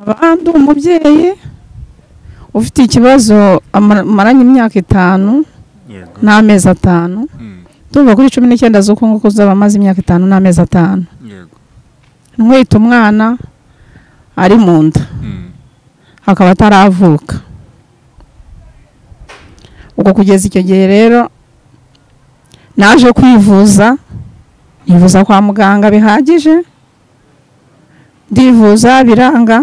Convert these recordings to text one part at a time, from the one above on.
abandi umubyeyi ufite ikibazo amaranye imyaka 5 n'amezi 5 tuva kuri 19 z'uko ngo kuzaba amaze imyaka 5 n'amezi 5 yego nwita umwana ari mu nda akaba ataravuka ubwo kugeza icyo gihe rero naje kwivuza nivuza kwa muganga bihagije ndivuza biranga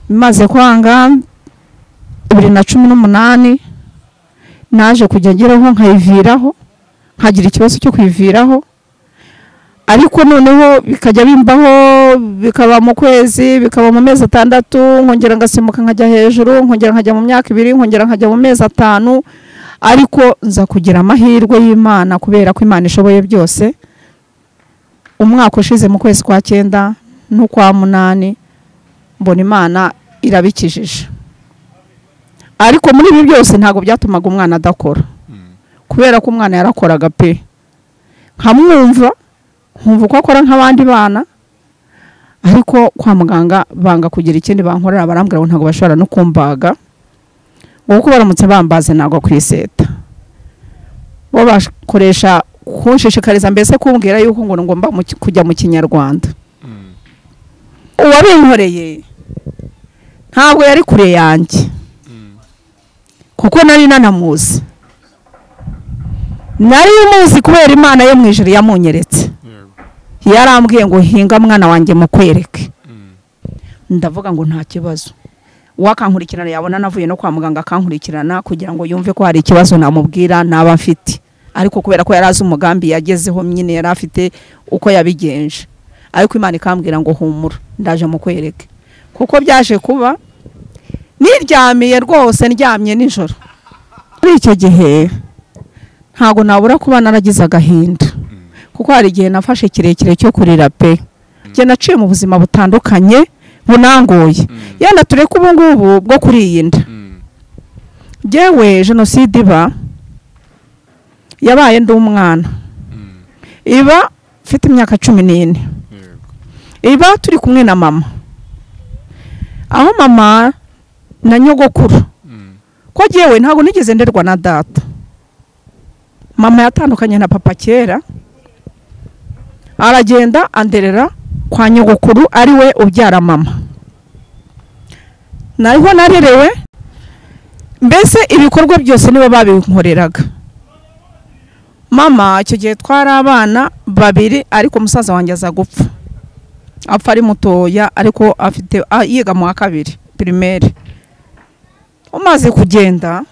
maze kwanga 2018 naje kujya ngeraho nkayiviraho nkagira ikibazo cyo kwiviraho ariko noneho bikajya bimbaho bikaba mu kwezi bikaba mu mezi 6 nkongera ngasimuka nkajya hejuru nkongera nkajya mu myaka 2 nkongera nkajya mu mezi 5 ariko nza kugira amahirwe y'Imana kubera ko Imana ishoboye byose umwaka ushize mu kwezi kwa 9 no kwa 8 mbona Imana irabikijije ariko muri ibi byose ntago byatumaga umwana adakora kubera ko umwana yarakoraga pe nkamwumva nkumva ko akora nk'abandi bana ariko kwa muganga banga kugira ikindi bankorera barambwira ngo ntago bashobora no kumbaga ngo baramutse bambaze nago kwiseta bo bakoresha kunshishikariza mbese kumbwira yuko ngo ngomba kujya mu Kinyarwanda uwabinkoreye ntabwo yari kure yanjye kuko nari nanamuzi nari umuzi kubera Imana yo mu ijuru yamunyeretse yarambwiye ngo hinga mwana wanjye mu kwereke ndavuga ngo nta kibazo wakankurikirana yabona navuye no kwa muganga akankurikirana kugira ngo yumve ko hari ikibazo namubwira naba mfite ariko kubera ko yarazi umugambi yagezeho nyine yari afite uko yabigenje ariko Imana ikambwira ngo humura ndaje mu kwereke kuko byaje kuba niryamiye rwose ndyamye nijoro muri icyo gihe ntago nabura kuba naragize agahinda kuko hari igihe nafashe kirekire cyo kurira pe je naciye mu buzima butandukanye bunangoye yenda tureka ubu ngubu bwo kuriyinda jewe genocide iba yabaye ndi umwana iba mfite imyaka 14 iba turi kumwe na mama aho mama na nyogokuru ko jewe ntago nigeze nderwa na data mama yatandukanye na papa kera aragenda anderera kwa nyogokuru ari we ubyara mama nariho narerewe mbese ibikorwa byose nibo babinkoreraga mama icyo gihe twari abana 2 ariko musaza wanjye aza gupfa apfa ari mutoya ariko afite yiga mu 2 primaire umaze kugenda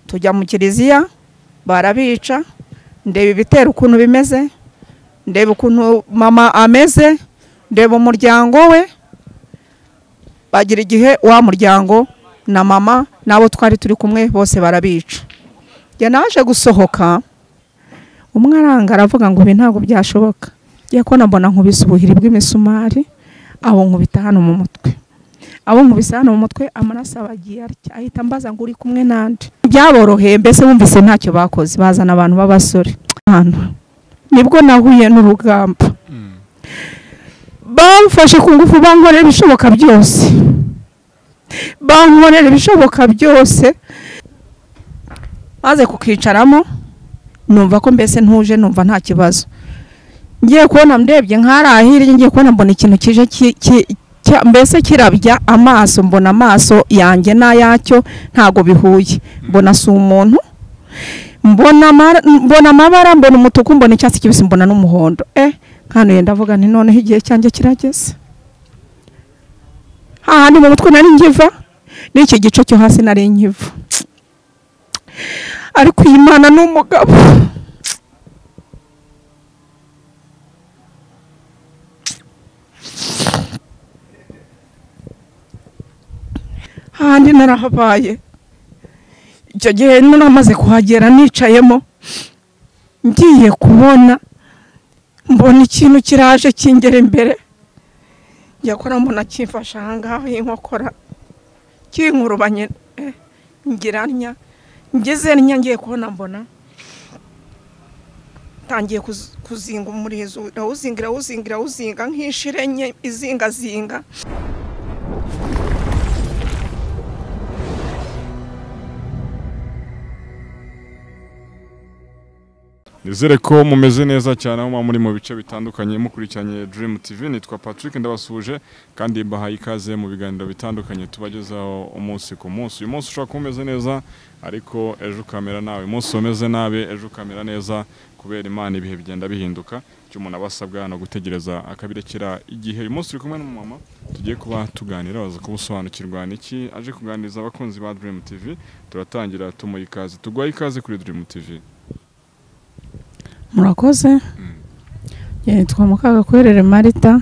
tujya mu kiliziya barabica ndeba ibitero ukuntu bimeze ndeba ukuntu mama ameze ndeba umuryango we bagira igihe wa muryango na mama nabo twari turi kumwe bose barabica ya naje gusohoka umwaranga aravuga ngo ntago byashoboka giye ko nabona nkubise ubuhiri bw'imisumari abo nkubita hano mu mutwe abo nkubise hano mu mutwe amaraso abagiye ahita mbaza ngo uri kumwe nande byaboroheye mbese bumvise ntacyo bakoze bazana abantu b'abasore hano nibwo nahuye n'urugamba bamfashe ku ngufu bankorera ibishoboka byose maze kukicaramo numva ko mbese ntuje numva nta kibazo ngiye kubona ndebye nkarahiri ngiye kubona mbona ikintu kije mbese kirabya amaso mbona amaso yanjye n'ayacyo ntago bihuye mbona si umuntu mbona amabara mbona umutuku mbona icyatsi kibisi mbona n'umuhondo hano yenda avuga nti noneho igihe cyanjye kirageze ni mu mutwe nari ngiva n'iki gice cyo hasi nari nkiva ariko Imana n'umugabo handi narahabaye icyo gihe namaze kuhagera nicayemo ngiye kubona mbona ikintu kiraje kingera imbere yakora mbona kimfasha hangaho inkokora kinkurubanye ngiranya ngeze ngiye kubona mbona tangiye kuzinga umurizo rawuzinga nk'ishirenye izingazinga. Nizere ko mumeze neza cyane aho muri mu bice bitandukanye mukurikiranye Dream TV. Nitwa Patrick ndabasuje kandi mbahaye ikaze mu biganiro bitandukanye tubagezaho umunsi ku munsi. Uyu munsi ushobora kumeze neza ariko ejo kamera nawe, umunsi umeze nabe ejo kamera neza, kubera Imana ibihe bigenda bihinduka. Cyo umuntu abasabwa no gutegereza akabirekera igihe. Uyu munsi uri kumwe n'umumama tugiye kuba tuganira, baza kubusobanukirwa niki aje kuganiriza abakunzi ba Dream TV. Turatangira tumuha ikaze, tugwaye ikaze kuri Dream TV. Murakoze. Yitwa Mukagakwerere Marita.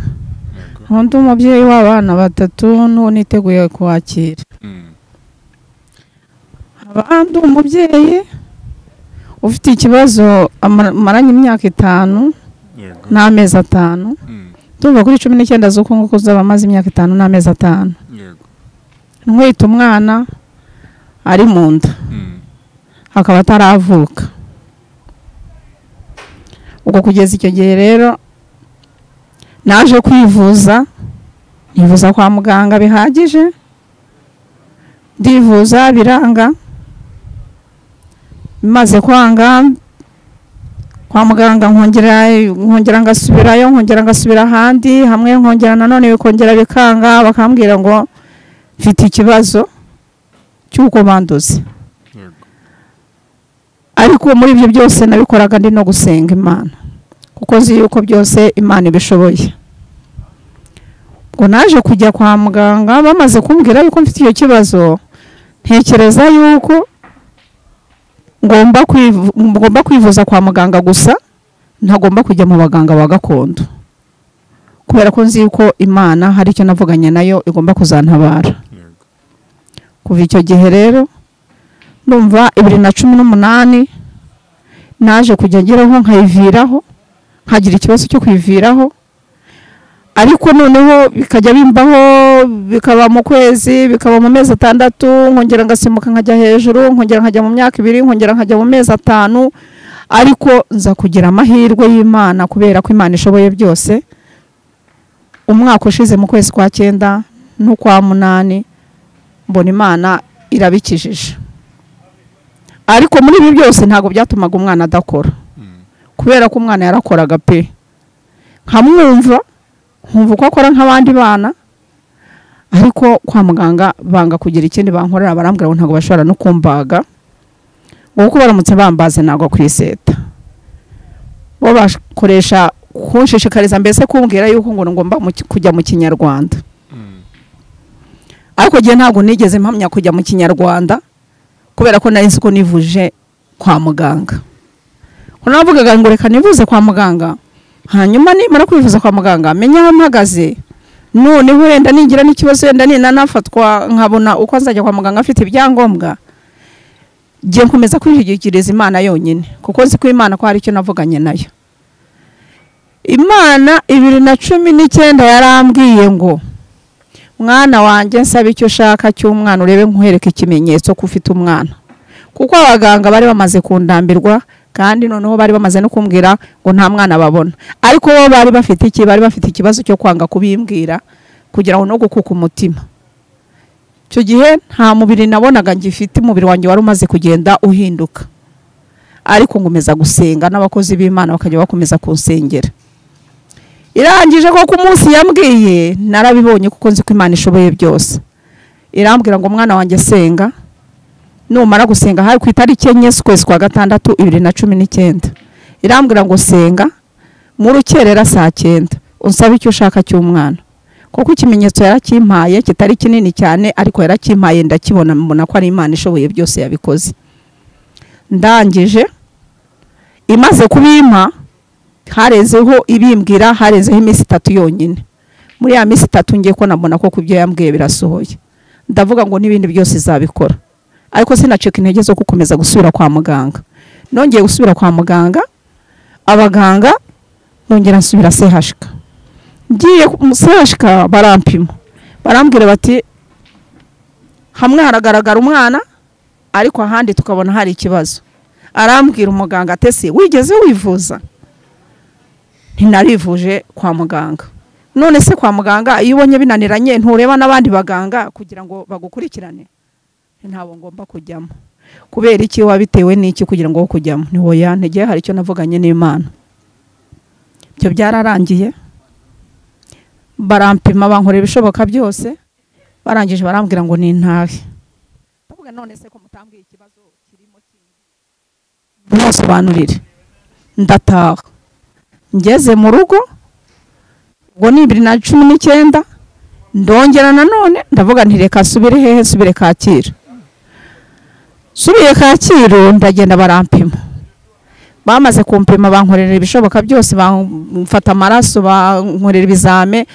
Ndi umubyeyi w'abana batatu n'uwo niteguye kwakira. Abandi umubyeyi ufite ikibazo amaranye imyaka 5 n'amezi 5. Tumva kuri 19 z'uko nguko zaba amaze imyaka 5 n'amezi 5. Ntwita umwana ari mu nda. Akaba ataravuka. Uko kugeza icyo gihe rero naje kwivuza, nivuza kwa muganga bihagije, ndivuza biranga, maze kwanga kwa muganga nkongera ngasubirayo, nkongera ngasubira ahandi, hamwe nkongera nanone bikongera bikanga, bakambwira ngo mfite ikibazo cy'uko banduze. Ariko muri ibyo byose nabikoraga ndi no gusenga Imana, kuko nzi yuko byose Imana ibishoboye. Ngo naje kujya kwa muganga, bamaze kumbwira yuko mfite iyo kibazo, ntekereza yuko ngomba kwivuza kwa muganga gusa, ntagomba kujya mu baganga ba gakondo, kubera ko nzi yuko Imana hari icyo navuganye nayo igomba kuzantabara. Kuva icyo gihe rero numva 2018 naje kujya ngeraho nkayiviraho, nkagira ikibazo cyo kwiviraho, ariko noneho bikajya bimbaho, bikaba mu kwezi, bikaba mu mezi 6, nkongera ngasimuka nkajya hejuru, nkongera nkajya mu myaka 2, nkongera nkajya mu mezi 5, ariko nza kugira amahirwe y'Imana, kubera ko Imana ishoboye byose. Umwaka ushize mu kwezi kwa 9 no kwa 8 mbona Imana irabikijije. Ariko muri ibi byose ntago byatumaga umwana adakora, kubera ko umwana yarakoraga pe, nkamwumva nkumva uko akora nk'abandi bana, ariko kwa muganga banga kugira ikindi bankorera, barambwira ngo ntago bashobora no kumbaga, uko baramutse bambaze nago kwiseta. Bo bakoresha kunshishikariza mbese kumbwira yuko ngo ngomba kujya mu Kinyarwanda. Ariko gihe ntago nigeze mpamya kujya mu Kinyarwanda, kubera ko nari nzi ko nivuje kwa muganga. Navugaga ngo reka nivuze kwa muganga, hanyuma nimara kwivuza kwa muganga menya aho mpagaze, none wenda ningira n'ikibazo, wenda ninafatwa nkabona uko nzajya kwa muganga afite ibyangombwa, giye nkomeza kwijigikiriza Imana yonyine, kuko nzi ko Imana ko hari icyo navuganye nayo. Imana 2019 yarambwiye ngo mwana wanjye nsaba icyo ushaka cy'umwana, urebe nkuhereka ikimenyetso ko ufite umwana, kuko abaganga bari bamaze kundambirwa, kandi noneho bari bamaze no kumbwira ngo nta mwana babona. Ariko bo bari bafite ikibazo cyo kwanga kubimbwira, kugira ngo no gukuka umutima. Cyo gihe nta mubiri nabonaga ngifite, umubiri wanjye wari umaze kugenda uhinduka, ariko ngumeza gusenga n'abakozi b'Imana bakajya bakomeza kunsengera. Irangije ko ku munsi yambwiye narabibonye, kuko nzi ko Imana ishoboye byose. Irambwira ngo mwana wanjye senga, numara gusenga hari ku itariki 4 z'ukwezi kwa 6 2019. Irambwira ngo senga mu rukerera saa 9 unsaba icyo ushaka cy'umwana, kuko ikimenyetso yarakimpaye kitari kinini cyane, ariko yarakimpaye ndakibona, mbona ko ari Imana ishoboye byose yabikoze. Ndangije imaze kubimpa, harezeho ibimbwira, harezeho iminsi 3 yonyine. Muri ya minsi 3 ngiye ko nabona ko kubyo yambwiye birasohoye, ndavuga ngo n'ibindi byose izabikora. Ariko sinacika intege zo gukomeza gusubira kwa muganga. Nongeye gusubira kwa muganga, abaganga nongera nsubira CHK. Ngiye mu CHK barampima, barambwira bati hamwe haragaragara umwana, ariko ahandi tukabona hari ikibazo. Arambwira umuganga ati se wigeze wivuza? ntinarivuje kwa muganga. None se kwa muganga iyo ubonye binaniranye ntureba n'abandi baganga kugira ngo bagukurikirane? Ntabo ngomba kujyamo. Kubera iki wabitewe n'iki kugira ngo kujyamo? Ni hoya ntege hari icyo navuganye n'Imana. Byo byararangiye, barampima bankorera ibishoboka byose, barangije barambwira ngo ni ntahe. Ndavuga none se ko mutambwiye ikibazo kirimo kindi musobanurire. Ndataha ngeze mu rugo ngo ni 2019 ndongera nanone ndavuga nti reka subire hehe, subire Kacyiru. Subiye Kacyiru ndagenda barampima, bamaze kumpima bankorera ibishoboka byose, bamfata amaraso, bankorera ibizame,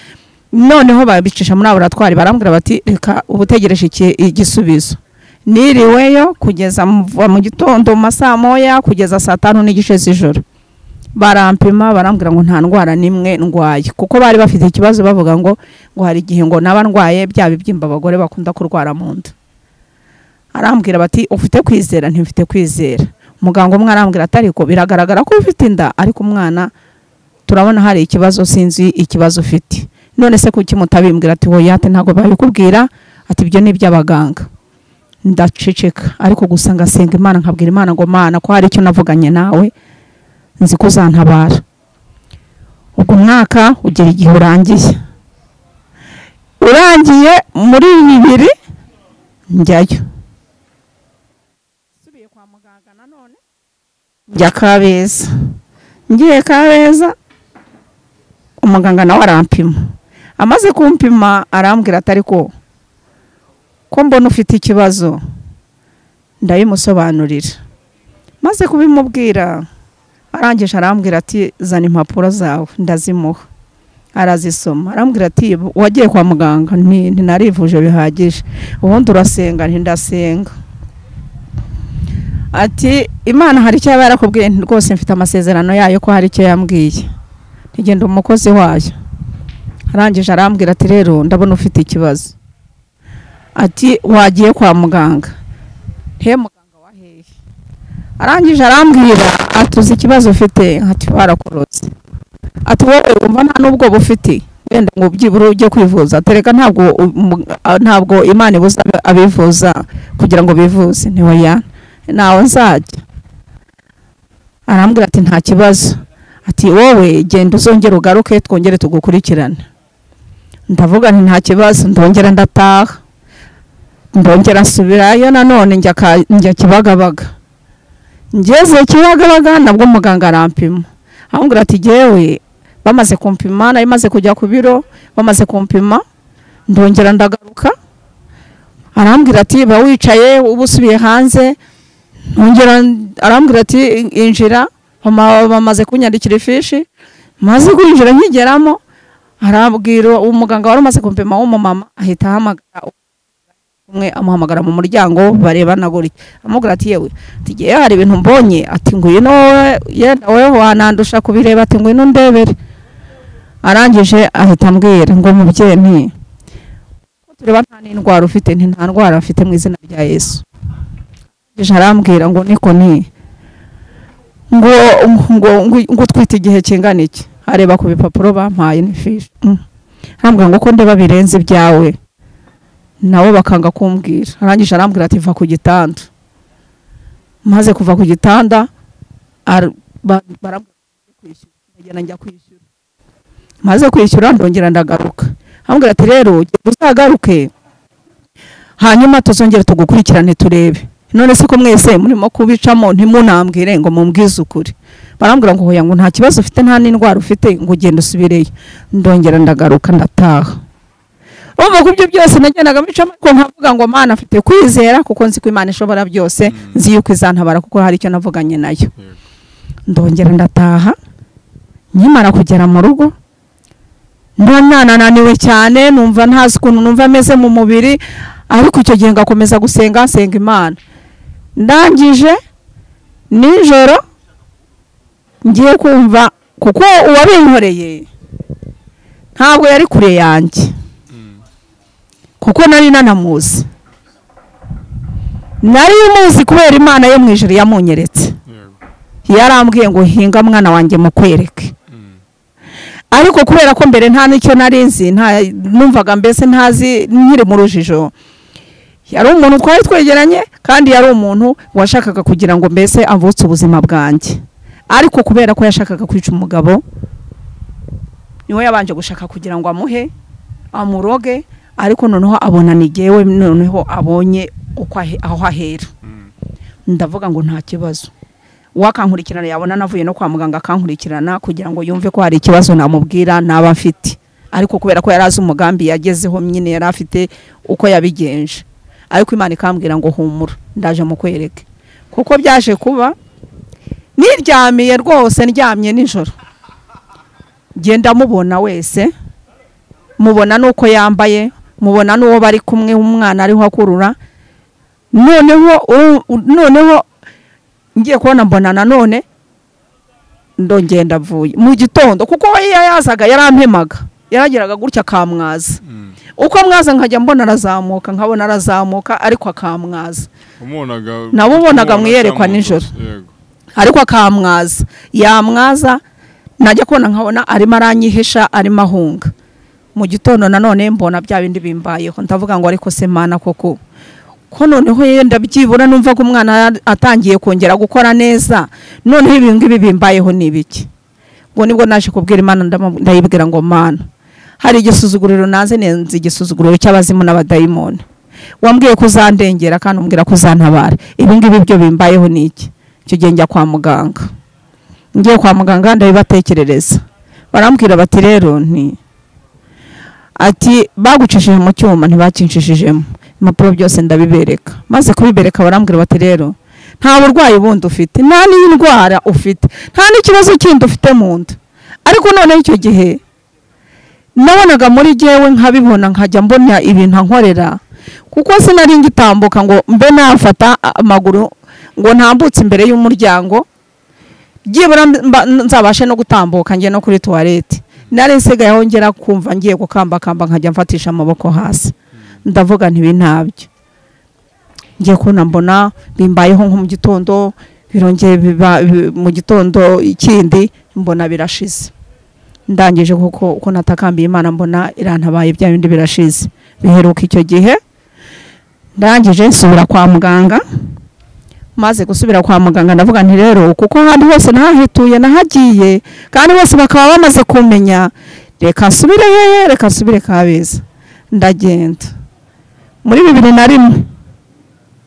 noneho babicisha muri laboratoire, barambwira bati reka ubutegereje igisubizo. Niriweyo kugeza mu gitondo masaa moya kugeza saa 5 n'igice z'ijoro. Barampima barambwira ngo nta ndwara nimwe ndwaye, kuko bari bafite ikibazo bavuga ngo hari igihe ngo naba ndwaye bya bibyimba abagore bakunda kurwara mu nda. Arambwira bati ufite kwizera ntifite kwizera. Muganga umwe arambwira atari ko biragaragara ko ufite inda, ariko umwana turabona hari ikibazo, sinzi ikibazo ufite. None se kuki mutabimbwira? Ati hoya ate ntago babikubwira, ati ibyo ni by'abaganga. Ndaceceka, ariko gusa ngasenga Imana, nkabwira Imana ngo Mana ko hari icyo navuganye nawe nzi ko uzantabara. Ubwo mwaka ugera igihe urangiye muri 2 njyayo. Subiye kwa muganga nanone njya Kabeza. Ngiye Kabeza umuganga nawe arampima, amaze kumpima arambwira atari ko mbona ufite ikibazo. Ndabimusobanurira, maze kubimubwira arangije arambwira ati zana impapuro zawe. Ndazimuha, arazisoma, arambwira ati wagiye kwa muganga? Ntinarivuje bihagije. Ubundi urasenga? Ndasenga. Ati Imana hari icyo yabarakubwiye? Rwose mfite amasezerano yayo ko hari icyo yambwiye, ntigenda umukozi wayo. Arangije arambwira ati rero ndabona ufite ikibazo. Ati wagiye kwa muganga? He muganga wa hehe? Arangije arambwira atuzi ikibazo ufite. Ati barakorotse. Ati wowe umva nta nubwo bufite, wenda ngo byibura ujye kwivuza. Tereka ntabwo Imana ibuza abivuza kugira ngo bivuze. Ni hoya nawe nzajya. Arambwira ati nta kibazo. Ati wowe genda uzongera ugaruke twongere tugukurikirane. Ndavuga nti nta kibazo. Ndongera ndataha, ndongera subirayo nanone njya Kibagabaga. Ngeze Kibagabaga nabwo muganga arampima, ambwira ati jewe bamaze kumpima, nari maze kujya ku biro, bamaze kumpima ndongera ndagaruka. Arambwira ati ba wicaye ubusubiye hanze. Ndongera arambwira ati injira. Bamaze kunyandikira ifishi, maze kwinjira nkigeramo arabwira umuganga wari umaze kumpima w'umumama, ahita ahamagara umwe, amuhamagara mu muryango barebana gutya. Amubwira ati yewe tigiye hari ibintu mbonye, ati ngwino yenda wewe wanandusha kubireba, ati ngwino ndebere. Arangije ahita ambwira ngo mubyeyi nti tureba nta n'indwara ufite. Nta ndwara afite mu izina rya Yesu. Arambwira ngo niko ni ngo twite igihe kingana iki? Areba ku bipapuro bampaye n'ifishi. Arambwira ngo ko ndeba birenze byawe, nawe bakanga kumbwira. Arangije arambwira ati va ku gitanda. Maze kuva ku gitanda barambwira kwishyura, njya kwishyura. Maze kwishyura ndongera ndagaruka. Arambwira ati rero uzagaruke hanyuma tuzongere tugukurikirane turebe. None se ko mwese murimo kubicamo ntimunambwire ngo mumbwize ukuri? Barambwira ngo hoya ngo nta kibazo ufite, nta n'indwara ufite, ngo ugende usubireyo. Ndongera ndagaruka ndataha. Umva kubyo byose nagendaga bicamo ko nkavuga ngo Mana afite kwizera, kuko nzi ko Imana ishobora byose, nzi yuko izantabara kuko hari icyo navuganye nayo. Ndongera ndataha. Nyimara kugera mu rugo naniwe cyane, numva ntazi ukuntu numva ameze mu mubiri, ariko icyo gihe ngakomeza gusenga Imana. Ndangije nijoro ngiye kumva, kuko uwabinkoreye ntabwo yari kure yanjye, kuko nari nanamuzi. Nari umuzi kubera Imana yo mu ijuru yamunyeretse. Yarambwiye ngo hinga mwana wanjye mukwereke. ariko kubera ko mbere nta nicyo narinzi numvaga mbese ntazi nkiri mu rujijo, yari umuntu twari twegeranye kandi yari umuntu washakaga kugira ngo mbese avutse ubuzima bwanjye, ariko kubera ko yashakaga kwica umugabo niwe yabanje gushaka kugira ngo amuhe amuroge, ariko noneho abona nigewe, noneho abonye uko aho ahera. Ndavuga ngo nta kibazo, wakankurikirana yabona navuye no kwa muganga akankurikirana kugira ngo yumve ko hari ikibazo namubwira naba afite, ariko kubera ko yarazi umugambi yagezeho nyine yari afite uko yabigenje, ariko Imana ikambwira ngo humura ndaje mu kwereke. Kuko byaje kuba niryamiye rwose, ndyamye nijoro genda mubona wese, mubona nuko yambaye, mubona nuwo bari kumwe umwana ariho akurura, noneho ngiye kubona mbona nanone ndongeye ndavuye mu gitondo, kuko we yazaga yarampemaga, yarageraga gutya akamwaza, uko mwaza nkajya mbona arazamuka, nkabona arazamuka ariko akamwaza, nabubonaga mwiyerekwa nijoro, ariko akamwaza, yamwaza najya kubona nkabona arimo aranyihisha, arimo ahunga. Mu gitondo nanone mbona bya bindi bimbayeho, ndavuga ngo ariko se Mana koko ko noneho yenda byibura numva ko umwana atangiye kongera gukora neza, noneho ibi ngibi bimbayeho nibiki. Ngo nibwo naje kubwira Imana, ndayibwira ngo Mana, hari igisuzuguriro nanze nenze, igisuzuguriro cy'abazimu n'abadayimoni, wambwiye kuzandengera kandi umbwira kuzantabara, ibi ngibi byo bimbayeho niki. Cyo gihe njya kwa muganga, ngiye kwa muganga ndabibatekerereza, barambwira bati rero ati bagucishije mu cyuma ntibakinshishijemo, impapuro byose ndabibereka, maze kubibereka barambwira bati rero nta burwayi bundi ufite, nta n'indwara ufite, nta n'ikibazo kindi ufite mu nda. Ariko none icyo gihe nabonaga muri jewe nkabibona, nkajya mbona ibintu nkorera, kuko sinari ngitambuka ngo mbe nafata amaguru ngo ntambutse imbere y'umuryango byibura nzabashe no gutambuka ngiye no kuri toilette. Nari nsigaye aho ngera kumva ngiye gukambakamba nkajya mfatisha amaboko hasi, ndavuga ntibintabyo. Ngiye kubona mbona bimbayeho nko mu gitondo, birongeye mu gitondo ikindi mbona birashize. Ndangije kuko uko natakambiye Imana mbona irantabaye, bya bindi birashize. Biheruka icyo gihe ndangije nsubira kwa muganga, maze gusubira kwa muganga ndavuga nti rero kuko handi hose nahituye nahagiye kandi bose bakaba bamaze kumenya, reka nsubire Kabeza. Ndagenda muri 2001,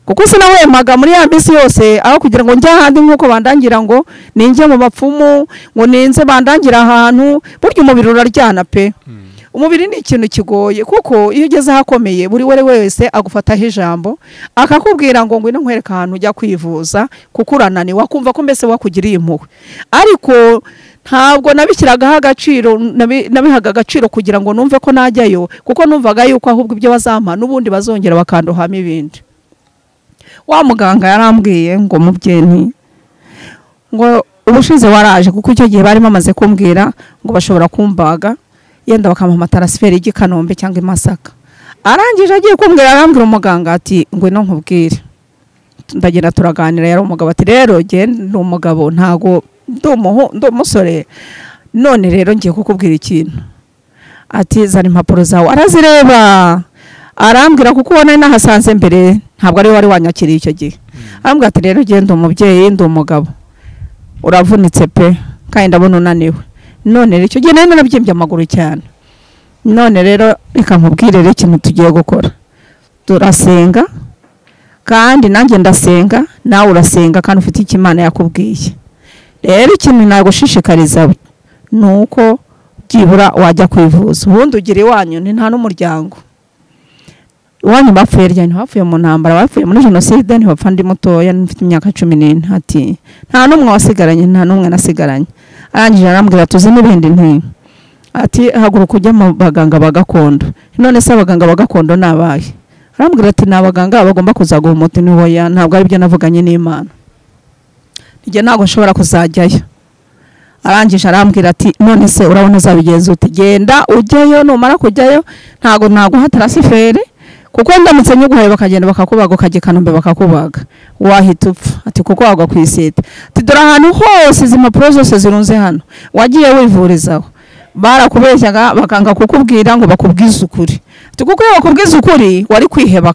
kuko sinawemaga muri ya minsi yose aho kugira ngo njye ahandi nkuko bandangira ngo ninjye mu bapfumu, ngo ninze bandangira ahantu. Burya umubiri uraryana pe, umubiri ni ikintu kigoye, kuko iyo ugeze ahakomeye buri wese agufataho ijambo akakubwira ngo ngwino nkwereka ahantu ujya kwivuza kuko urananiwe, wakumva ko mbese wakugiriye impuhwe. Ariko ntabwo nabishyiragaho agaciro, nabihaga agaciro kugira ngo numve ko najyayo, kuko numvaga yuko ahubwo ibyo bazampa n'ubundi bazongera bakandohamo ibindi. Wa muganga yarambwiye ngo mubyeyi ngo ubushize waraje, kuko icyo gihe bari bamaze kumbwira ngo bashobora kumbaga yenda bakampa transfert y'I Kanombe cyangwa I Masaka. Arangije agiye kumbwira, arambwira umuganga ati ngwino nkubwire. Ndagenda turaganira, yari umugabo ati rero genda umugabo ntago ndo musore, none rero ngiye kukubwira ikintu. Ati zana impapuro zawe. Arazireba arambwira kuko ubona nahasanze mbere ntabwo ari wari wanyakiriye icyo gihe. Arambwira ati rero genda umubyeyi, ndo umugabo uravunitse pe kandi ndabona unaniwe. None rero icyo gihe nari narabyimbye amaguru cyane. None rero reka nkubwire rero ikintu tugiye gukora, turasenga kandi nanjye ndasenga, nawe urasenga kandi ufite icyo Imana yakubwiye. Rero ikintu nagushishikariza nuko byibura wajya kwivuza, ubundi ugira iwanyu nta n'umuryango. Iwanyu bapfuye ryane, bapfuye mu ntambara, bapfuye muri jenoside, ntibapfa ndi mutoya mfite imyaka 14. Ati nta n'umwe wasigaranye, nta n'umwe nasigaranye. Arangije arambwira tuzi n'ibindi nti, ati haguruka ujya mu baganga bagakondo. None se abaganga bagakondo nabaye? Arambwira ati nabaganga bagomba kuzaguha umuti. Nihoya, ntabwo ari byo navuganye n'Imana, njye ntabwo nshobora kuzajyayo. Arangije arambwira ati none se urabona uzabigenza uti? Genda ujyeyo, numara kujyayo ntabwo naguha transfert, kuko ndamutse nyuguhaye bakagenda bakakubaga ukajya Kanombe bakakubaga wahita upfa. Ati kuko wagwa kwiseta. Ati dore ahantu hose izi mpapuro zose zirunze hano wagiye wivurizaho, barakubeshyaga bakanga kukubwira ngo bakubwize ukuri. Kuko iyo bakubwize ukuri wari kwiheba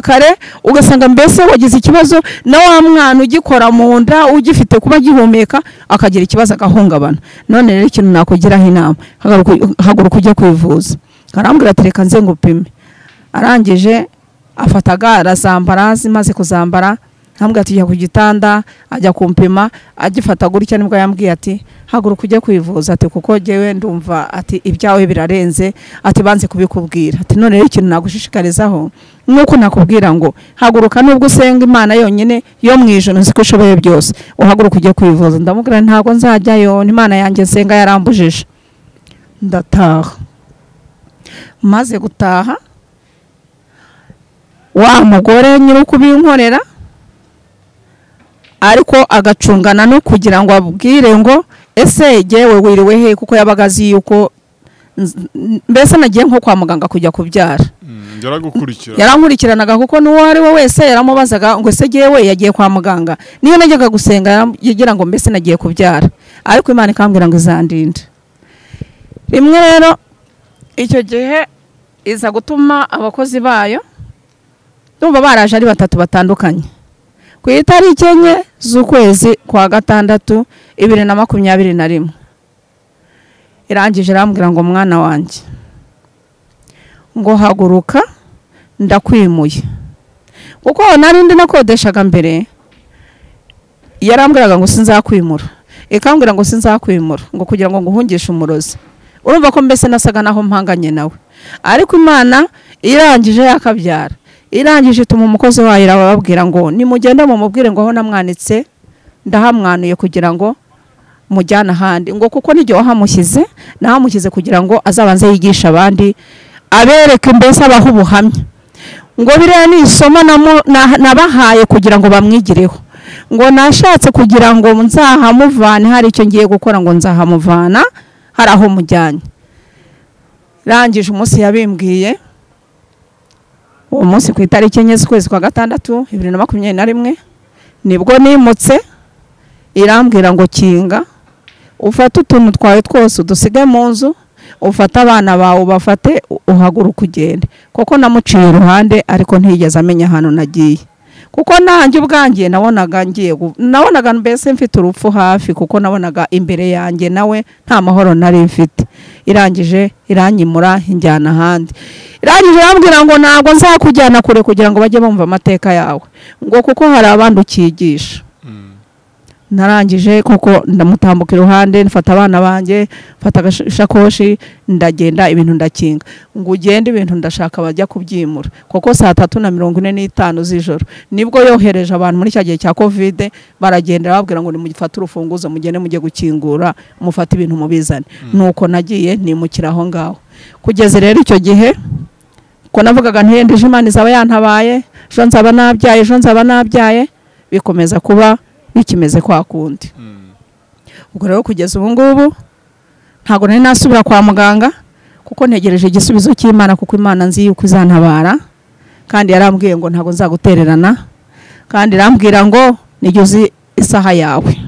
kare ugasanga mbese wagize ikibazo na wa mwana ugikora mu nda ugifite kuba gihumeka akagira ikibazo agahungabana. None rero ikintu nakugiraho inama, haguruka ujye kwivuza. Karambwira ati reka nze ngupime. Arangije afataga arazambara, zimaze kuzambara ntambwe ati jya ku gitanda ajya kumpima, agifata gutya nibwo yambwiye ati haguruka ujye kwivuza, ati kuko jewe ndumva ati ibyawe birarenze, ati banze kubikubwira. Ati none rero ikintu nagushishikarizaho nuko nakubwira ngo haguruka nubwo usenga Imana yonyine yo mu ijuru nzi ko ishoboye byose, uhaguruka ujye kwivuza. Ndamubwira ntago nzajyayo, Imana yanjye nsenga yarambujije. Ndataha. Maze gutaha wa mugore nyiri kubinkorera ariko agacungana no kugira ngo abwire ngo ese jewe wiriwe he, kuko yabagazi yuko mbese nagiye nko kwa muganga kujya kubyara. Yarankurikiranaga kuko n'uwo ari we wese yaramubazaga ngo ese jewe yagiye kwa muganga. Niyo najyaga gusenga yigira ngo mbese nagiye kubyara, ariko Imana ikambwira ngo izandinde. Rimwe rero icyo gihe iza gutuma abakozi bayo ndumva baraje ari 3 batandukanye ku itariki 4 z'ukwezi kwa gatandatu 2021. Irangije arambwira ngo mwana wanjye ngo haguruka ndakwimuye, kuko narindi nakodeshaga mbere. Yarambwiraga ngo sinzakwimura, ikambwira ngo sinzakwimura ngo kugira ngo nguhungishe umurozi. Urumva ko mbese nasaga naho mpanganye nawe, ariko Imana irangije yakabyara. Irangije tuma umukozi wayo irababwira ngo nimugenda mu mubwire ngo aho namwanitse ndahamwanuye kugira ngo mujyana handi, ngo kuko nijye wahamushyize nahamushyize kugira ngo azabanze yigisha abandi, abereke mbese abaho ubuhamya. Ngo biriya ni isomo nabahaye kugira ngo bamwigireho. Ngo nashatse kugira ngo nzahamuvane, hari icyo ngiye gukora ngo nzahamuvana hari aho mujyanye. Rangije umunsi yabimbwiye, uwo munsi ku itariki 4 z'ukwezi kwa gatandatu 2021 nibwo nimutse. Irambwira ngo kinga ufate utuntu twawe twose udusige mu nzu, ufata abana bawe bafate uhaguruka ugende. Kuko namuciye iruhande ariko ntigeze amenya hano nagiye, kuko nanjye ubwanjye nabonaga mbese mfite urupfu hafi, kuko nabonaga imbere yanjye nawe nta mahoro nari mfite. Irangije iranyimura injyana handi. Irangije yambwira ngo ntabwo nzakujyana kure kugira ngo bajye bumva amateka yawe, ngo kuko hari abandi ukigisha. Narangije kuko ndamutambuka iruhande, nfata abana banjye, mfata agashakoshi ndagenda, ibintu ndakinga ngo ugende, ibintu ndashaka bajya kubyimura. Kuko saa 3:45 z'ijoro nibwo yohereje abantu muri cya gihe cya Covid, baragenda babwira ngo nimugifata urufunguzo mugende mujye gukingura, mufata ibintu mubizane. Nuko nagiye nimukira aho ngaho. Kugeze rero icyo gihe ko navugaga ntiyendeje Imana izaba yantabaye, ejo nzaba nabyaye, bikomeza kuba bikimeze kwa kundi. Ubwo rero kugeza ubu ngubu ntago nari nasubira kwa muganga, kuko ntegereje igisubizo cy'Imana, kuko Imana nzi yuko izantabara. Kandi yarambwiye ngo ntago nzagutererana, kandi irambwira ngo nigeze isaha yawe.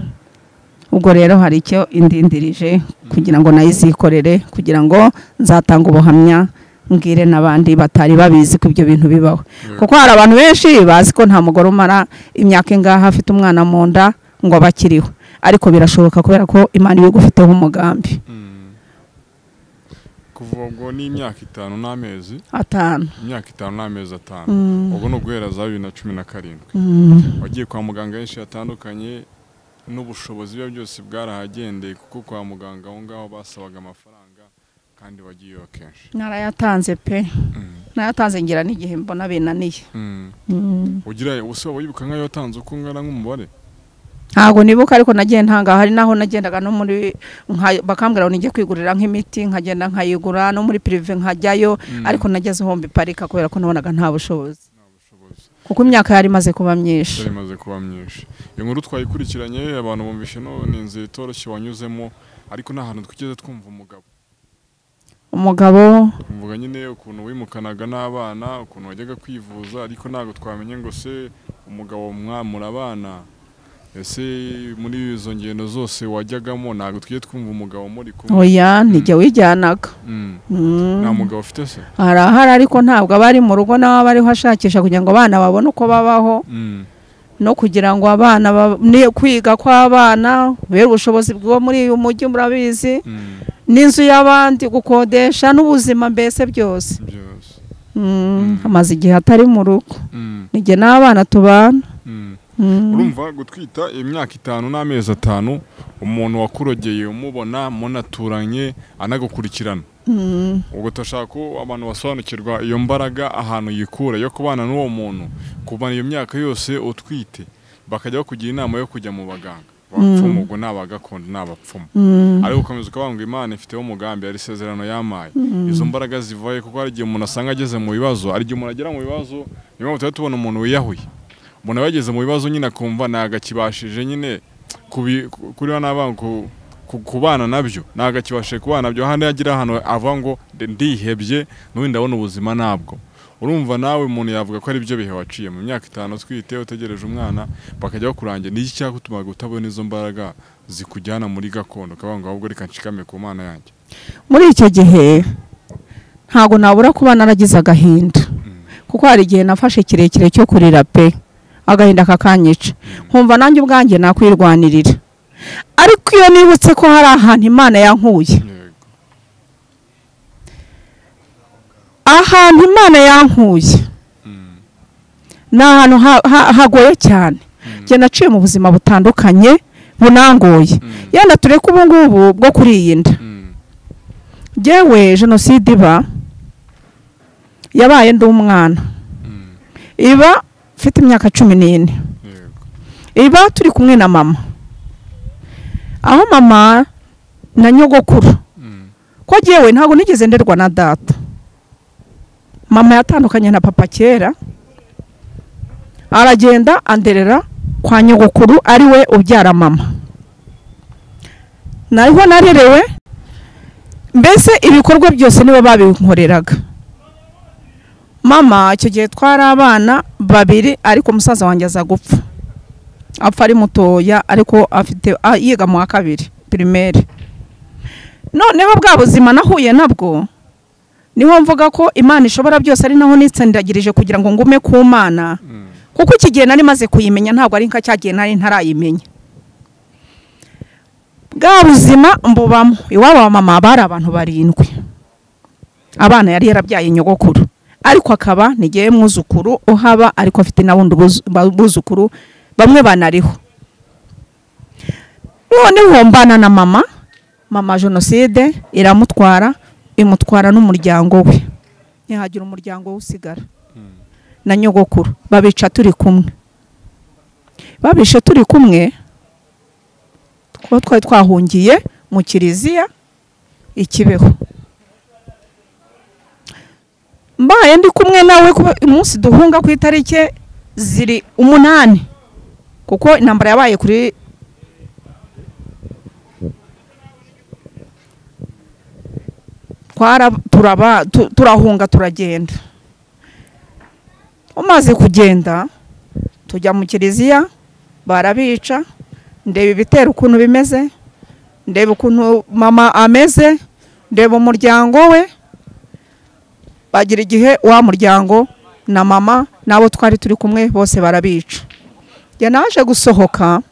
Ubwo rero hari icyo indindirije kugira ngo nayizikorere, kugira ngo nzatanga ubuhamya mbwire n'abandi batari babizi ko ibyo bintu bibaho. Kuko hari abantu benshi bazi ko nta mugore umara imyaka ingaha afite umwana mu nda ngo abakiriho, ariko birashoboka kubera ko Imana ibigufiteho umugambi. Kuvuga ngo ni imyaka 5 n'amezi 5. Imyaka 5 n'amezi 5. Ubwo no guhera za 2017 wagiye kwa muganga henshi hatandukanye, n'ubushobozi byo byose bwarahagendeye, kuko kwa muganga aho ngaho basabaga amafaranga kandi wagiye kenshi. Narayatanze pe. Narayatanze ngira n'igihe mbona binaniye. Ugira usaba wibuka nka yatanze uko ngana nk'umubare? Ntago nibuka, ariko nagiye ntanga, hari naho nagendaga no muri bakambwira ngo nijye kwigurira nk'imiti, nkagenda nkayigura, no muri prive nkajyayo, ariko nageze hombi parika kubera ko nabonaga nta bushobozi. Kuko imyaka yari maze kuba myinshi. Inkuru twayikurikiranye abantu bumvishe no ninze itoroshye wanyuzemo, ariko nahantu twigeze twumva umugabo mvuga nyine ukuntu wimukanaga n'abana, ukuntu wajyaga kwivuza, ariko ntago twamenye ngo se umugabo mwamura abana ese muri izo ngendo zose wajyagamo ntabwo twiye twumva umugabo muri kumwe? Oya nijye wijyanaga. Nta mugabo ufite se? Arahari ariko ntabwo abari mu rugo nawe bariho ashakisha kugira ngo abana babone uko babaho no kugira ngo abana kwiga kw'abana bere ubushobozi bwo muri uyu mujyi murabizi n'inzu y'abandi gukodesha n'ubuzima mbese byose. Amaze igihe atari mu rugo nijye n'abana tubana. Urumva gutwita imyaka 5 n'amezi 5 umuntu wakurogeye umubona munaturanye anagukurikirana, ubwo tashaka ko abantu basobanukirwa iyo mbaraga ahantu yikura yo kubana n'uwo muntu kubana iyo myaka yose utwite, bakajya kugira inama yo kujya mu baganga bapfumu ubwo n'abagakondo n'abapfumu, ariko ukomeza ukabanga Imana ifiteho umugambi ari sezerano yamaye. Izo mbaraga zivaye kuko ari igihe umuntu asanga ageze mu bibazo, ari igihe umuntu agera mu bibazo niyo mpamvu tubona umuntu wiyahuye, umuntu wageze mu bibazo nyine akumva nagakibashije nyine kuriwa n'abantu kubana nabyo, nagakibashije kubana nabyo handi yagira hano ava ngo ndihebye n'undi ndabona ubuzima nabwo. Urumva nawe umuntu yavuga ko ari byo bihe waciye mu myaka 5 twite utegereje umwana bakajya kurangira, n'iki cyakutuma gutabona izo mbaraga zikujyana muri gakondo kabanga ahubwo reka nshikame ku Mana yanjye? Muri icyo gihe ntago nabura kuba naragize agahinda, kuko hari igihe nafashe kirekire cyo kurira pe, agahinda kakanyica nkumva nanjye ubwanjye nakwirwanirira, ariko iyo nibutse ko hari ahantu Imana yankuye, ahantu Imana yankuye n'ahantu hagoye cyane. Njye naciye mu buzima butandukanye bunangoye, yenda tureke ubu ngubu bwo kuriyinda. Jewe jenoside yabaye ndi umwana, iba mfite imyaka 14, iba turi kumwe na mama, aho mama na nyogokuru ko jewe ntago nigeze nderwa na data. Mama yatandukanye na papa kera, aragenda anderera kwa nyogokuru ari we ubyara mama. Nariho narerewe, mbese ibikorwa byose nibo babinkoreraga. Mama icyo gihe twari abana 2 ariko umusaza wanjye aza gupfa, apfa ari mutoya ariko afite yiga mu wa 2 primaire. Noneho bwa buzima nahuye nabwo niho mvuga ko Imana ishobora byose, ari naho nitsendagirije kugira ngo ngume ku Mana, kuko iki gihe nari maze kuyimenya ntabwo ari nka cyagiye nari ntarayimenya. Bwa buzima mbubamo iwabo wa mama bari abantu 7, abana yari yarabyaye nyogokuru, ariko akaba nigiye mwuzukuru uhaba, ariko afite nabundi buzukuru bamwe banariho. Noneho mbana na mama jenoside iramutwara, imutwara n'umuryango we, ntihagira umuryango usigara na nyogokuru, babica turi kumwe. Babishe turi kumwe, twari twahungiye mu kiliziya Ikibeho. Mbaye ndi kumwe nawe umunsi duhunga ku itarike 8, kuko intambara yabaye kuri turahunga turagenda. Umaze kugenda tujya mu kiliziya, barabica, ndeba ibitero ukuntu bimeze, ndeba ukuntu mama ameze, ndeba umuryango we, bagira igihe wa muryango na mama nabo twari turi kumwe bose barabica. Ya naje gusohoka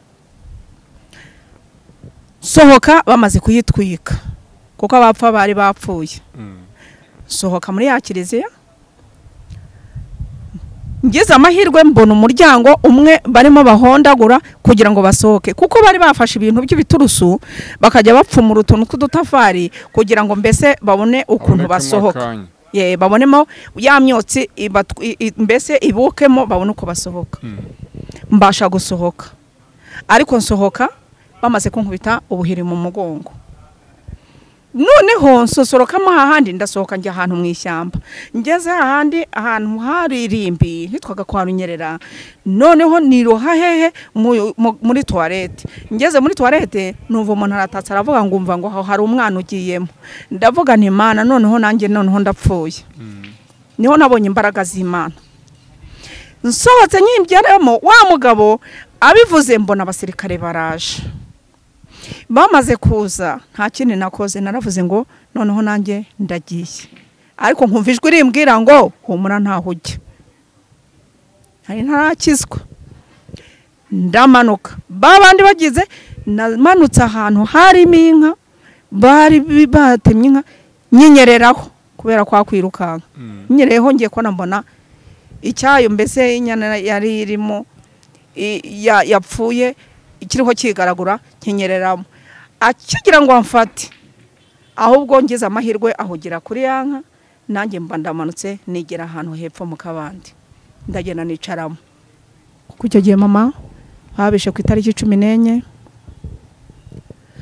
bamaze kuyitwika kuko abapfa bari bapfuye. Sohoka muri ya kiliziya, ngeze amahirwe mbona umuryango umwe barimo bahondagura kugira ngo basohoke, kuko bari bafashe ibintu by'ibiturusu bakajya bapfumura utuntu tw'udutafari kugira ngo mbese babone ukuntu basohoka. Babonemo ya myotsi mbese ibukemo babone uko basohoka. Mbasha gusohoka, ariko nsohoka bamaze kunkubita ubuhiri mu mugongo. Noneho nsosorokamo hahandi ndasohoka njya ahantu mu ishyamba, ngeze hahandi ahantu haririmbi hitwaga kwa Runyerera. Noneho niroha hehe muri toilette, ngeze muri toilette numva umuntu aratatsa aravuga ngo umva ngo hari umwana ugiyemo. Ndavuga nti Mana, noneho nanjye noneho ndapfuye. Niho nabonye imbaraga z'Imana. Nsohotse nyimbyaremo wa mugabo abivuze mbona abasirikare baraje, bamaze kuza nta kindi nakoze, naravuze ngo noneho nanjye ndagiye, ariko nkumva ijwi rimbwira ngo humura ntaho ujya, hari ntarakizwa. Ndamanuka, babandi bagize, namanutse ahantu harimo inka, bari batemye inka, nyinyereraho kubera kwa kwirukanka. Nyirereho ngiye ko nambona icyayo, mbese inyana yari irimo yapfuye ikiriho kigaragura, nkinyereramo. Akigira ngo amfate, ahubwo ngize amahirwe ahugira kuri yanka, nanjye mba ndamanutse nigera ahantu hepfo mu kabandi, ndagenda nicaramo. Kuko icyo gihe mama babishe ku itariki 14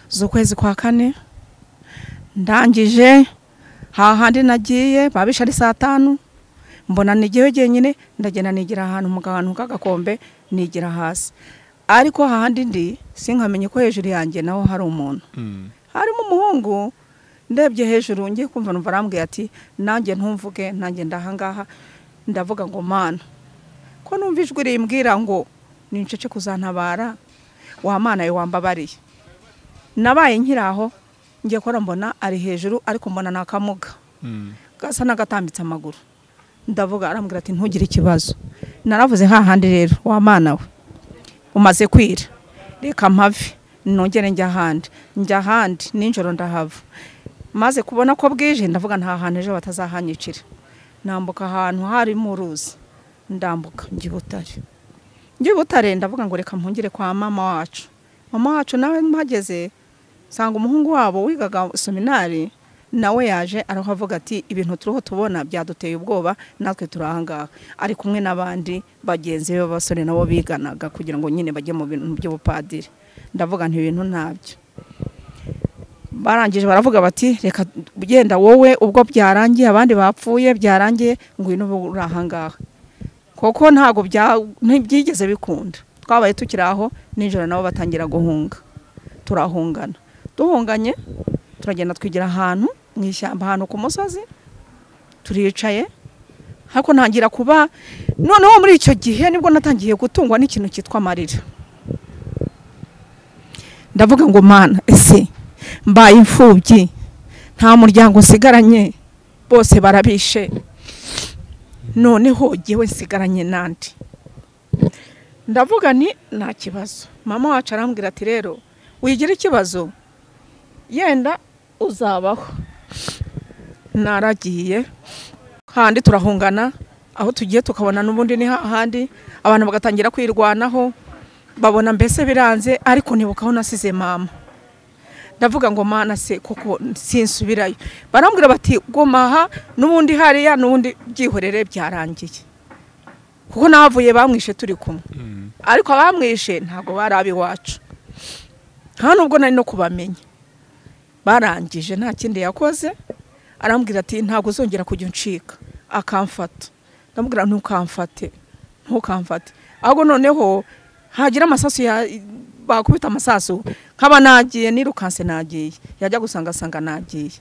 z'ukwezi kwa 4, ndangije hahandi nagiye babisha ari 5, mbona nigiye jenyine, ndagenda nigira ahantu mu kantu k'agakombe, nigira hasi. Ariko hahandi ndi sinkamenye ko hejuru yanjye naho hari umuntu, harimo umuhungu. Ndebye hejuru ngiye kumva numva arambwiye ati nanjye ntumvuge, nanjye ndahangaha. Ndavuga ngo mana, ko numva ijwi rimbwira ngo nincece kuzantabara, wa mana yo wambabariye. Nabaye nkiraho ngiye kora mbona ari hejuru, ariko mbona nakamuga gasa nagatambitse amaguru. Ndavuga, arambwira ati ntugire ikibazo. Naravuze hahandi rero, wa mana we umaze kwira, reka mpave nongere njya ahandi, ninjoro ndahava. Maze kubona ko bwije, ndavuga nta hantu ejo batazahanyicira. Nambuka ahantu hari mu ruzi, ndambuka ngi Butare, ndavuga ngo reka mpungire kwa mama wacu. Mama wacu nawe mpageze sanga umuhungu wabo wigaga seminari, nawe yaje aravuga ati ibintu turiho tubona byaduteye ubwoba, natwe turahangaha. Ari kumwe n'abandi bagenzi be b'abasore nabo biganaga kugira ngo nyine bajye mu bintu by'ubupadiri. Ndavuga nti ibintu ntabyo. Barangije baravuga bati reka genda wowe, ubwo byarangiye abandi bapfuye byarangiye, ngwino urahangaha. Koko ntago byigeze bikunda. Twabaye tukiraho nijoro nabo batangira guhunga, turahungana. Duhunganye turagenda twigira ahantu mu ishyamba, ahantu ku musozi, turicaye. Hako ntangira kuba, noneho muri icyo gihe nibwo natangiye gutungwa n'ikintu cyitwa amarira. Ndavuga ngo mana, ese mbaye imfubyi, nta muryango nsigaranye, bose barabishe, noneho jyewe nsigaranye nandi. Ndavuga ni nta kibazo. Mama wacu arambwira ati rero wigira ikibazo, yenda uzabaho. Naragiye handi turahungana, aho tugiye tukabona n'ubundi ni hahandi, abantu bagatangira kwirwanaho, babona mbese biranze. Ariko nibukaho nasize mama. Ndavuga ngo mana se koko sinsubirayo. Barambwira bati gomaha n'ubundi hariya, n'ubundi byihorere byarangiye, kuko navuye bamwishe turi kumwe. Ariko abamwishe ntago barabi wacu, nta nubwo nari no kubamenya. Barangije nta kindi yakoze, arambwira ati ntago uzongera kujya uncika, akamfata. Ndamubwira ntukamfate, ahubwo noneho hagira amasasu bakubita amasasu, nkaba nagiye nirukanse, nagiye yajya gusanga nagiye.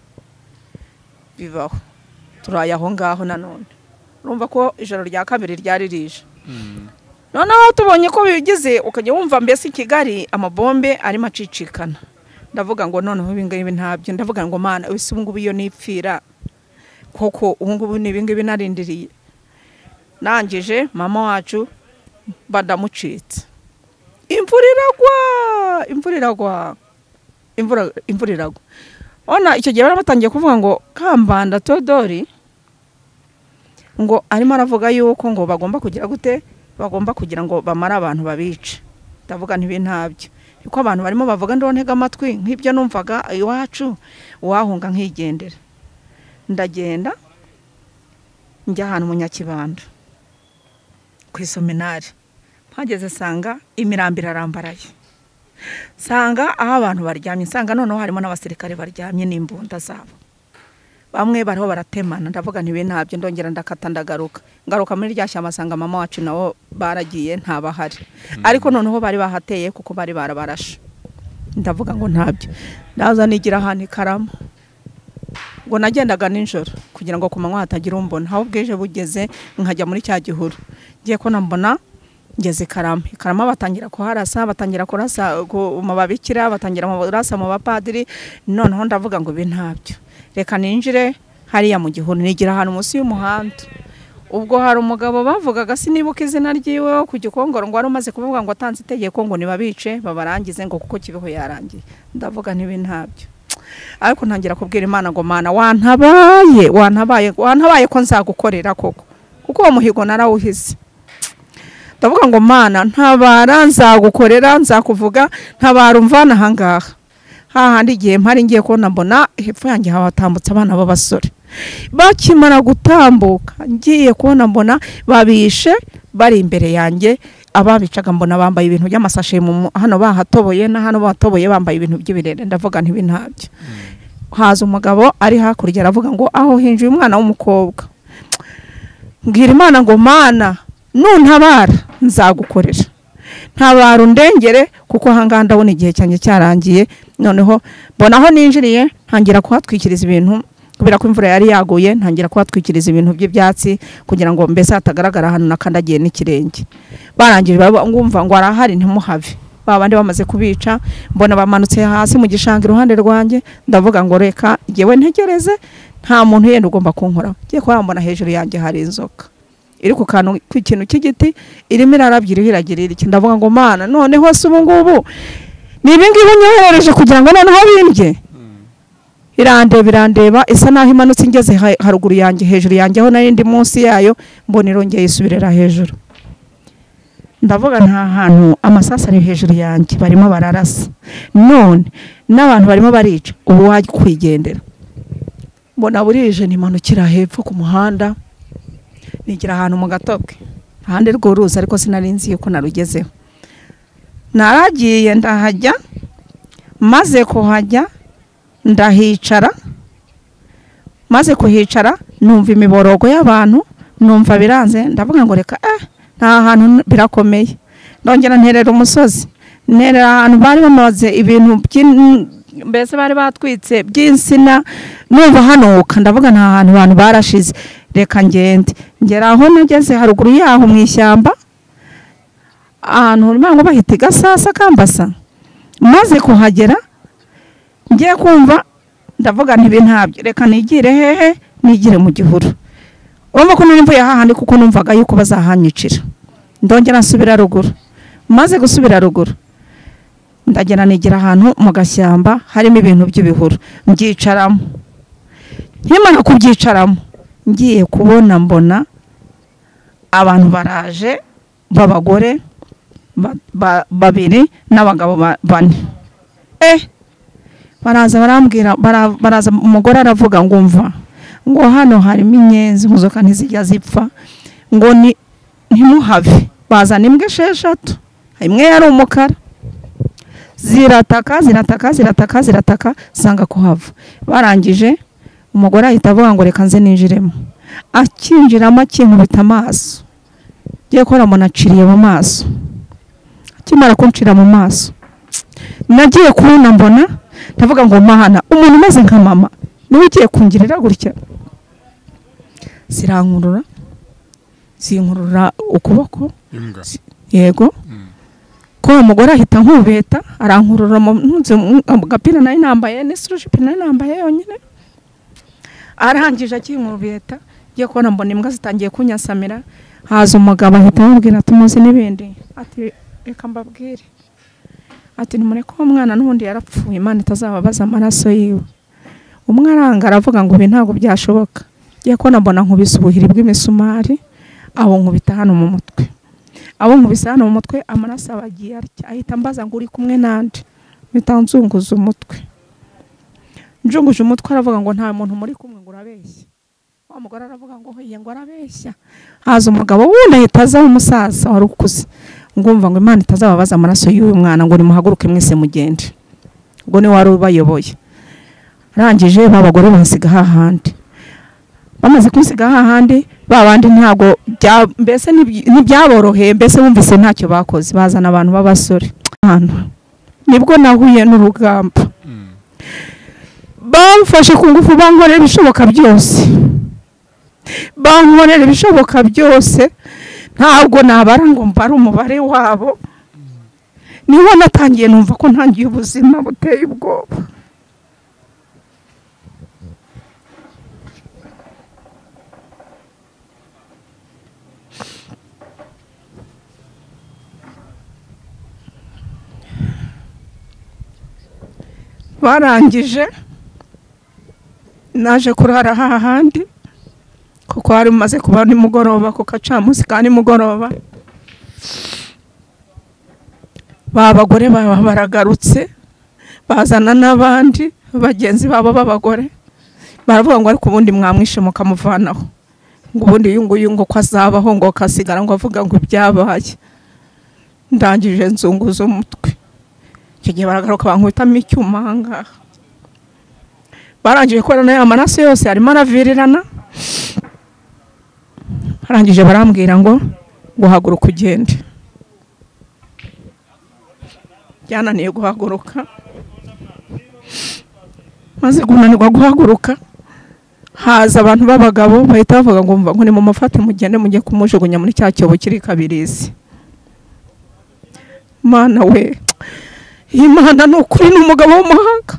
Bibaho turayaho ngaho nanone. Urumva ko ijoro rya kabiri ryari rije. Noneho tubonye ko bigize, ukajya wumva mbese Kigali amabombe ari macicikana. Ndavuga ngo noneho ibingibi ntabyo. Ndavuga ngo mana, wese ubungubu iyo nipfira koko, ubungubu n'ibingibi narindiriye. Nangije mama wacu badamucitse. Imvura iragwa. Ona icyo gihe barabatangiye kuvuga ngo Kambanda Todori ngo arimo aravuga yuko ngo bagomba kugira gute, bagomba kugira ngo bamara abantu babice. Ndavuga ntibi ntabyo, kuko abantu barimo bavuga ndonega amatwi nk'ibyo numvaga iwacu, wahunga nkigendera. Ndagenda njya ahantu mu Nyakibanda ku seminari. Mpageze sanga imirambira arambaraye, sanga aho abantu baryamye, sanga noneho harimo n'abasirikare baryamye n'imbunda zabo, bamwe bariho baratemana. Ndavuga ntibi ntabyo, ndongera ndakata ndagaruka. Ngaruka muri rya shyamba sanga mama wacu nawo baragiye ntabahari, ariko noneho bari bahateye kuko bari barabarashe. Ndavuga ngo ntabyo. Ndaza nigira ahantu Ikarama, ngo nagendaga ninjoro kugira ngo ku manywa hatagira umbona. Aho bweje bugeze nkajya muri cya gihuru, ngiye ko nambona ngeze Karama batangira kuharasa, batangira kurasa mu babikira, batangira mu rasa mu bapadiri. Noneho ndavuga ngo bintabyo, reka ninjire hariya mu gihuru, nigira ahantu munsi y'umuhanda. Ubwo hari umugabo bavugaga sinibuka izina ryiwe ku Gikongoro, ngo ari umaze kuvuga ngo atanze itegeko ngo nibabice babarangize ngo kuko Kibeho yarangiye. Ndavuga ntibintabyo, ariko ntangira kubwira Imana ngo Mana wantabaye ko nzagukorera koko, kuko uwo muhigo narawuhize. Ndavuga ngo Mana ntabara, nzagukorera, nzakuvuga, ntabara umvana ahangaha. Hahandi igihe mpari ngiye kubona mbona hepfo yanjye hatambutse abana b'abasore. Bakimara gutambuka ngiye kubona mbona babishe bari imbere yanjye. Ababicaga mbona bambaye ibintu by'amasashe hano bahatoboye na hano batoboye bambaye ibintu by'ibirere. Ndavuga ntibintabyo. Haza umugabo ari hakurya aravuga ngo aho hinjiye umwana w'umukobwa. Mbwira Imana ngo Mana nuntabara nzagukorera, ntabara undengere kuko hanga ndabona igihe cyanjye cyarangiye. Noneho bonaho ninjiriye ntangira kuhatwikiriza ibintu kubera ko imvura yari yaguye, ntangira kuhatwikiriza ibintu by'ibyatsi kugira ngo mbese hatagaragara hano nakandagiye n'ikirenge. Barangije ngumva ngo arahari ntimuhave. Babandi bamaze kubica mbona bamanutse hasi mu gishanga iruhande rwanjye. Ndavuga ngo reka ngewe ntegereze, nta muntu yenda ugomba kunkora. Ngiye kwa mbona hejuru yanjye hari inzoka iri ku kantu kw'ikintu cy'igiti irimo irarabyira iragirira iki. Ndavuga ngo Mana noneho se ubu ngubu ni ibingibi nyoherereje kugira ngo noneho bindye. Irandeba isa naho imanutse ingeze haruguru yanjye, hejuru yanjye aho nari ndi munsi yayo, mbona irongeye isubirira hejuru. Ndavuga nta hantu amasasa ari hejuru yanjye barimo bararasa, none n'abantu barimo barica, ubu wajya kwigendera. Mbona burije nimanukira hepfo ku muhanda, nigira ahantu mu Gatobwe ahandi rwo ruzi, ariko sinari nzi yuko narugezeho. Naragiye ndahajya, maze kuhajya ndahicara, maze kuhicara numva imiborogo y'abantu, numva biranze. Ndavuga ngo reka nta hantu birakomeye. Ndongera nterera umusozi, nterera ahantu bari bamaze ibintu mbese bari batwitse by'insina, numva hanuka. Ndavuga nta hantu abantu barashize, reka ngende. Ngera aho nageze haruguru yaho mu ishyamba, ahantu ngo bahita Gasasa Kambasa. Maze kuhagera ngiye kumva, ndavuga ntibintabyo, reka nigire hehe, nigire mu gihuru. Urumva ko nimvuye hahandi kuko numvaga yuko bazahanyicira. Ndongera nsubira ruguru. Maze gusubira ruguru ndagera nigira ahantu mu gashyamba harimo ibintu by'ibihuru, mbyicaramo. Nkimara kubyicaramo ngiye kubona mbona abantu baraje b'abagore babiri n'abagabo bane. Baraza barambwira, baraza umugore aravuga ngo umva ngo hano harimo inyenzi, inzoka ntizijya zipfa, ngo ntimuhave. Bazana imbwa 6, imwe yari umukara, zirataka sanga kuhava. Barangije umugore ahita avuga ngo reka nze ninjiremo. Akinjiramo akinkubita amaso, ngiye kora munaciriye mu maso. Akimara kuncira mu maso nagiye kubona mbona, ndavuga ngo Mana umuntu umeze nka mama niwe ugiye kungirira gutya. Zinkurura ukuboko. Yego. Ko umugore ahita nkubeta, arankurura mu gapira nari nambaye n'isurujipi nari nambaye yonyine. Arangije akinkubeta, ngiye kubona mbona imbwa zitangiye kunyasamira. Haza umugabo ahita amubwira tumuzi n'ibindi. Ati reka mbabwire, ati nimureke ko umwana n'ubundi yarapfuye, Imana itazababaza amaraso yiwe. Umwe aranga aravuga ngo ibi ntabwo byashoboka. Ngiye kubona mbona nkubise ubuhiri bw'imisumari, abo nkubita hano mu mutwe. Amaraso abagiye arya, ahita mbaza ngo uri kumwe nande. Mpita nzunguza umutwe. Njunguje umutwe aravuga ngo nta muntu muri kumwe, ngo urabeshya. Wa mugore aravuga ngo hoye ngo arabeshya. Haza umugabo wundi ahita aza umusaza wari ukuze. Ngumva ngo Imana itazababaza amaraso y'uyu mwana, ngo nimuhaguruke mwese mugende. Ubwo ni wari ubayoboye. Arangije babagore basiga hahandi. Bamaze kunsiga hahandi, babandi ntago mbese ntibyaboroheye, mbese bumvise ntacyo bakoze. Bazana abantu b'abasore. Nibwo nahuye n'urugamba. Bamfashe ku ngufu, bankorera ibishoboka byose. ntabwo nabara ngo mbare umubare wabo. Niho natangiye numva ko ntangiye ubuzima buteye ubwoba. Barangije naje kurara hahandi kuko hari maze kuba nimugoroba ku kacamusi ka nimugoroba. Babagore baba baragarutse bazana n'abandi bagenzi babo b'abagore, baravuga ngo ariko ubundi mwamwishe mukamuvanaho, ngo ubundi uyu ngo kwazabaho ngo kasigara ngo avuga ngo byabaye. Ndangije nzunguza umutwe. Icyo gihe baragaruka bankubitamo icyuma ahangaha. Barangije korana y'amaraso yose arimo aravirirana. Barangije barambwira ngo guhaguruka ugende. Byananiye guhaguruka. Maze kunanirwa guhaguruka, haza abantu b'abagabo bahita bavuga ngo mva ngo ni mu mafate mugende mujye kumujugunya muri cya cyobo kiri Kabirizi. Mana we, Imana n'ukuri n'umugabo w'umuhanga.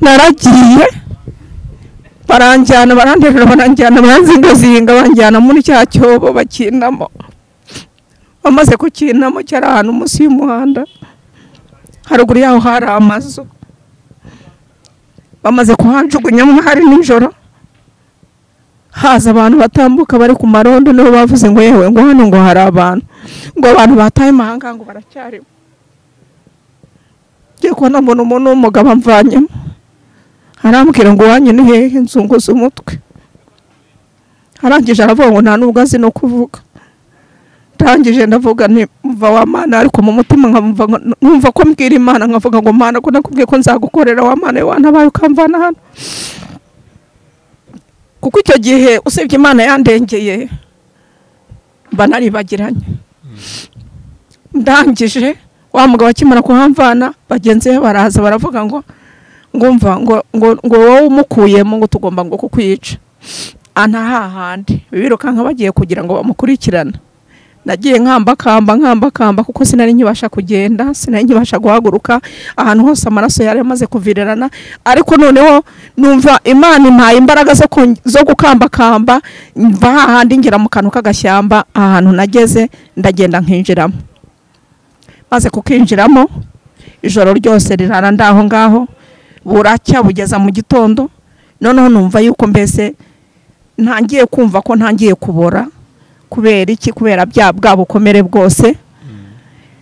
Naragiye baranjyana baranterura baranjyana baranzingazinga banjyana muri cya cyobo bakinamo. Bamaze kukinamo cyari ahantu munsi y'umuhanda, haruguru yaho hari amazu. Bamaze kuhanjugunyamo hari nijoro, haza abantu batambuka bari ku marondo nibo bavuze ngo yewe ngo hano ngo hari abantu, ngo abantu bataye mahanga ngo baracyari. Ngiye kubona mbona umuntu w'umugabo amvanyemo, arambwira ngo wanyu ni hehe, nzunguza umutwe. Arangije aravuga ngo nta nubwo azi no kuvuga. Ndangije ndavuga nti mva wa Mana, ariko mu mutima nkumva ko mbwira Imana nkavuga ngo Mana ko nakubwiye ko nzagukorera wa Mana wantabaye ukamvana hano. Kuko icyo gihe usibye Imana yandengeye mba naribagiranye. Ndangije wa mugabo akimara kuhamvana bagenzi be baraza baravuga ngo ngumva ngo wowe umukuyemo ngo tugomba ngo kukwica. Ana hahandi birukanka bagiye kugira ngo bamukurikirana. Nagiye nkamba kuko sinari nkibasha kugenda, sinari nkibasha guhaguruka, ahantu hose amaraso yari amaze kuvirirana. Ariko noneho numva Imana impaye imbaraga zo gukamba mva hahandi ngira mu kantu k'agashyamba. Ahantu nageze ndagenda nkinjiramo. Maze kukinjiramo ijoro ryose rirara ndaho ngaho, buracya bugeza mu gitondo. Noneho numva yuko mbese ntangiye kumva ko ntangiye kubora. Kubera iki? Kubera bwa bukomere bwose.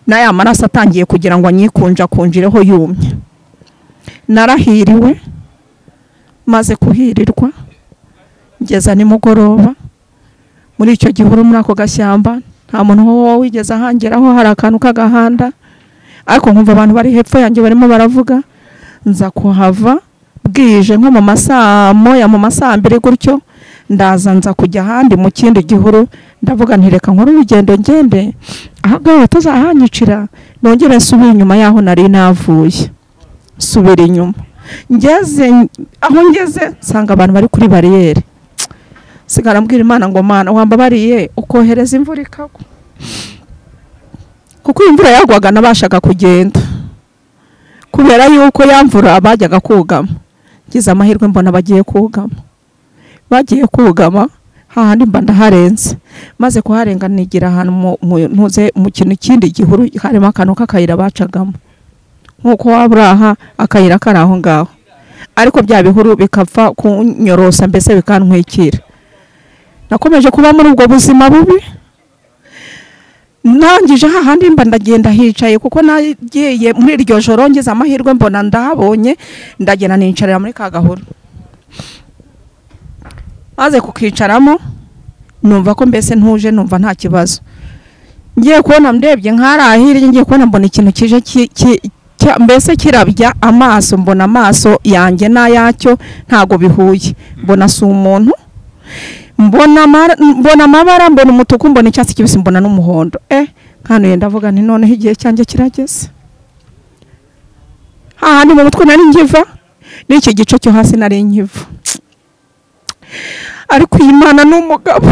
Naya maraso atangiye kugira ngo anyikunjireho yumye. Narahiriwe, maze kuhirirwa ngeza nimugoroba muri icyo gihuru muri ako gashyamba. Nta muntu wo wigeze ahangeraho, hari akantu k'agahanda, ariko nkumva abantu bari hepfo yanjye barimo baravuga. Nza kuhava bwije nko mu masaa moya mu masaa 2 gutyo, ndaza nza kujya ahandi mu kindi gihuru. Ndavuga ntireka nkora urugendo ngende ahagaho batazahanyicira, nongere nsubire inyuma yaho nari navuye. Subira inyuma, ngeze aho ngeze nsanga abantu bari kuri bariyeri. Sigara mbwira Imana ngo Mana wambabariye ukohereza imvura ikagwa, kuko imvura yagwaga nabashaga kugenda. Kubera yuko yamvura bajyaga kugama. Ngize amahirwe mbona bagiye kugama hahandi mba ndaharenze. Maze kuharenga nigira ahantu ntuze mu kintu kindi gihuru, harimo akantu k'akayira bacagamo nkuko waburaha akayira kari aho ngaho, ariko bya bihuru bikapfa kunyorosa mbese bikantwikira. Nakomeje kuba muri ubwo buzima bubi. Nangije hahandi mba ndagenda hicaye, kuko nagiye muri iryo joro ngize amahirwe mbona ndahabonye, ndagenda nicarira muri ka gahuru. Maze kukicaramo numva ko mbese ntuje, numva nta kibazo. Ngiye kubona ndebye nkarahiri, ngiye kubona mbona ikintu kije mbese kirabya amaso. Mbona amaso yanjye n'ayacyo ntago bihuye. Mbona si umuntu, mbona amabara, mbona umutuku, mbona icyatsi kibisi, mbona n'umuhondo. Kandi ndavuga nti noneho igihe cyanjye kirageze. Hahandi mu mutwe nari ngiva, n'iki gice cyo hasi nari nkiva. ariko iyi Mana ni umugabo.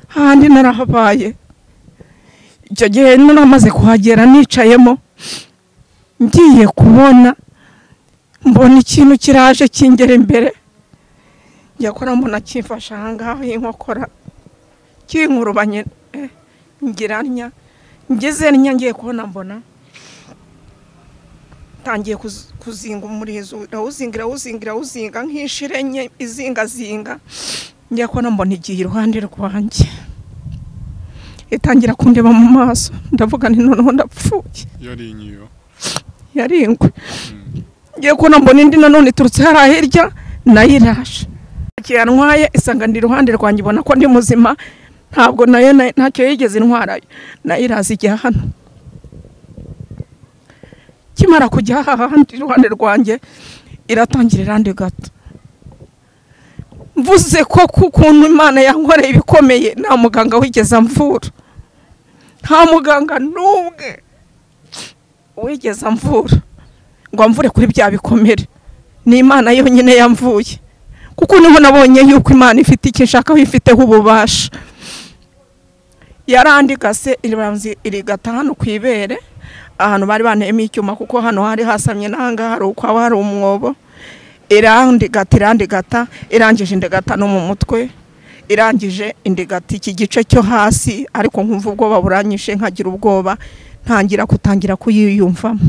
Handi narahabaye icyo gihe namaze kuhagera nicayemo ngiye kubona mbona ikintu kiraje kingera imbere yakora mbona kimfasha ahangaho inkokora kinkurubanye ngiranya ngeze ngiye kubona mbona tangiye kuzinga umurizo uzinga nk'ishirenye izinga ngiye kubona mbona igiye iruhande rwanjye itangira kundeba mu maso ndavuga nti noneho ndapfuye. Yari ingwe ngiye kubona mbona indi nanone iturutse hariya hirya nayo iraje yantwaye isanga ndi iruhande rwanjye ibona ko ndi muzima ntabwo nayo ntacyo yigeze intwarayo nayo iraza ijya hano kimara kujya hahandi iruhande rwanjye iratangira irandi gato mvuze ko kukuntu Imana yankoreye ibikomeye nta muganga wigeze amvura, nta muganga n'umwe wigeze amvura ngo amvure kuri bya bikomere. Ni Imana yonyine yamvuye kuko niho nabonye yuko Imana ifite icyo ishaka ifiteho ububasha. Yarandikase irigata hano kwibere ahantu bari baneyemo icyuma kuko hano hari hasamye nanga hari uko hari umwobo. Irandegata irangije indegata no mu mutwe irangije indegata iki gice cyo hasi ariko nkumva ubwoba buranyishe nkagira ubwoba kutangira kuyiyumvamo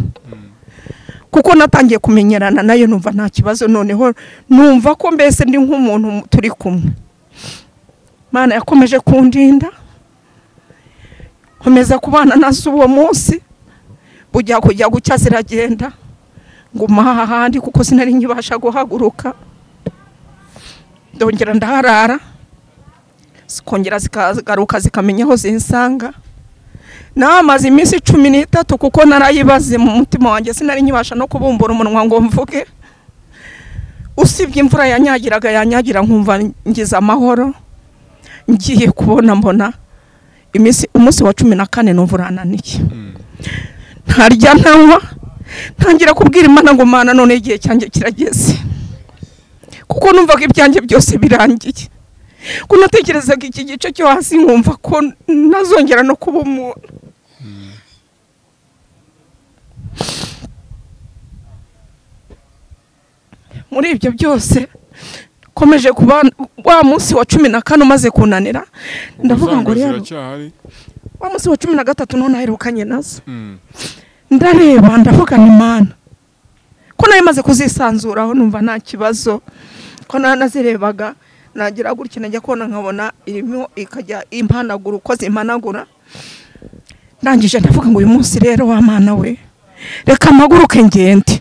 kuko natangiye kumenyerana nayo numva nta kibazo noneho numva ko mbese ndi nk'umuntu turi kumwe. Mana yakomeje kundinda komeza kubana nazo uwo munsi bujya gucya ziragenda nguma hahandi kuko sinari nkibasha guhaguruka ndongera ndaharara sikongera zikagaruka zikamenya aho zinsanga. Namaze iminsi 13 kuko narayibaze mu mutima wanjye sinari nkibasha no kubumbura umunwa ngo mvuge. Usibye imvura yanyagira nkumva ngize amahoro ngiye kubona mbona umunsi wa 14 numvurana niki ntarya ntanywa ntangira kubwira Imana ngo Mana none igihe cyanjye kirageze kuko numva ko ibyanjye byose birangiye ko natekerezaga iki gice cyo hasi nkumva ko nazongera no kuba umuntu. Muri ibyo byose komeje kuba wa munsi wa 14 maze kunanira ndavuga ngo rero wa munsi wa 13 none aherukanye nazo ndareba ndavuga ni Imana ko nayo maze kuzisanzuraho numva nta kibazo ko nazirebaga nagira gutya najya kona nkabona irimo ikajya impanagura uko zimpanagura. Ndangije ndavuga ngo uyu munsi rero wa Mana we reka amaguruke ngende.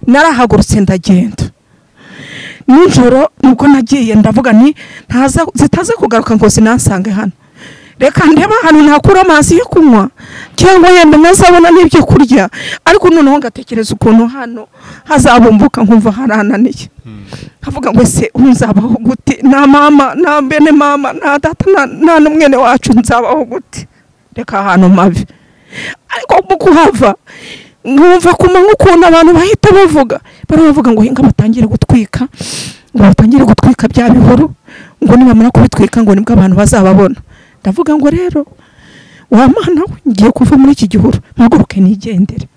Narahagurutse ndagenda nijoro nuko nagiye ndavuga ni zitaze kugaruka ngo zinansange hano reka ndeba hano nakura amazi yo kunywa cyangwa yenda nazabona n'ibyo kurya ariko noneho ngatekereza ukuntu hano hazabumbuka nkumva harananiye havuga ngo se unzabaho gute na mama na bene mama na data na n'umwene wacu nzabaho gute reka hano mavi ariko mukuhava nkumva kuma nk'ukuntu abantu bahita baravuga ngo hinga batangire gutwika bya bihuru ngo nibamara kubitwika ngo nibwo abantu bazababona. Ndavuga ngo rero wa Mana ngiye kuva muri iki gihuru mpaguruke nigendere.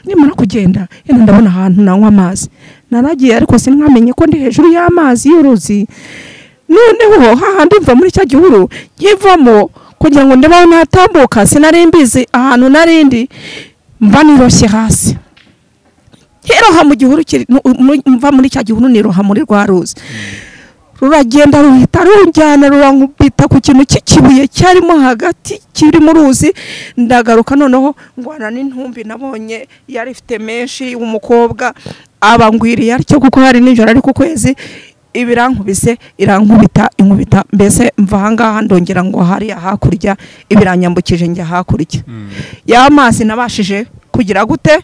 Nimara kugenda yenda ndabona ahantu nanywa amazi naragiye ariko sinamenye ko ndi hejuru y'amazi y'uruzi noneho hahandi mva muri cya gihuru nkivamo kugira ngo ndabaho natambuka sinarimbize ahantu narindi mba niroshye hasi heroha mu gihuru mva muri cya gihuru niroha muri rwa ruzi ruragenda ruhita runjyana rurankubita ku kintu cy'ikibuye cyarimo hagati kiri mu ruzi. Ndagaruka noneho ngwana n'intumbi nabonye yari ifite menshi umukobwa abangwiriye aricyo kuko hari nijoro ari ku kwezi ibirankubise irankubita inkubita mbese mva hangaha ndongera ngo hari hakurya ibiranyambukije njya hakurya y'amazi nabashije kugira gute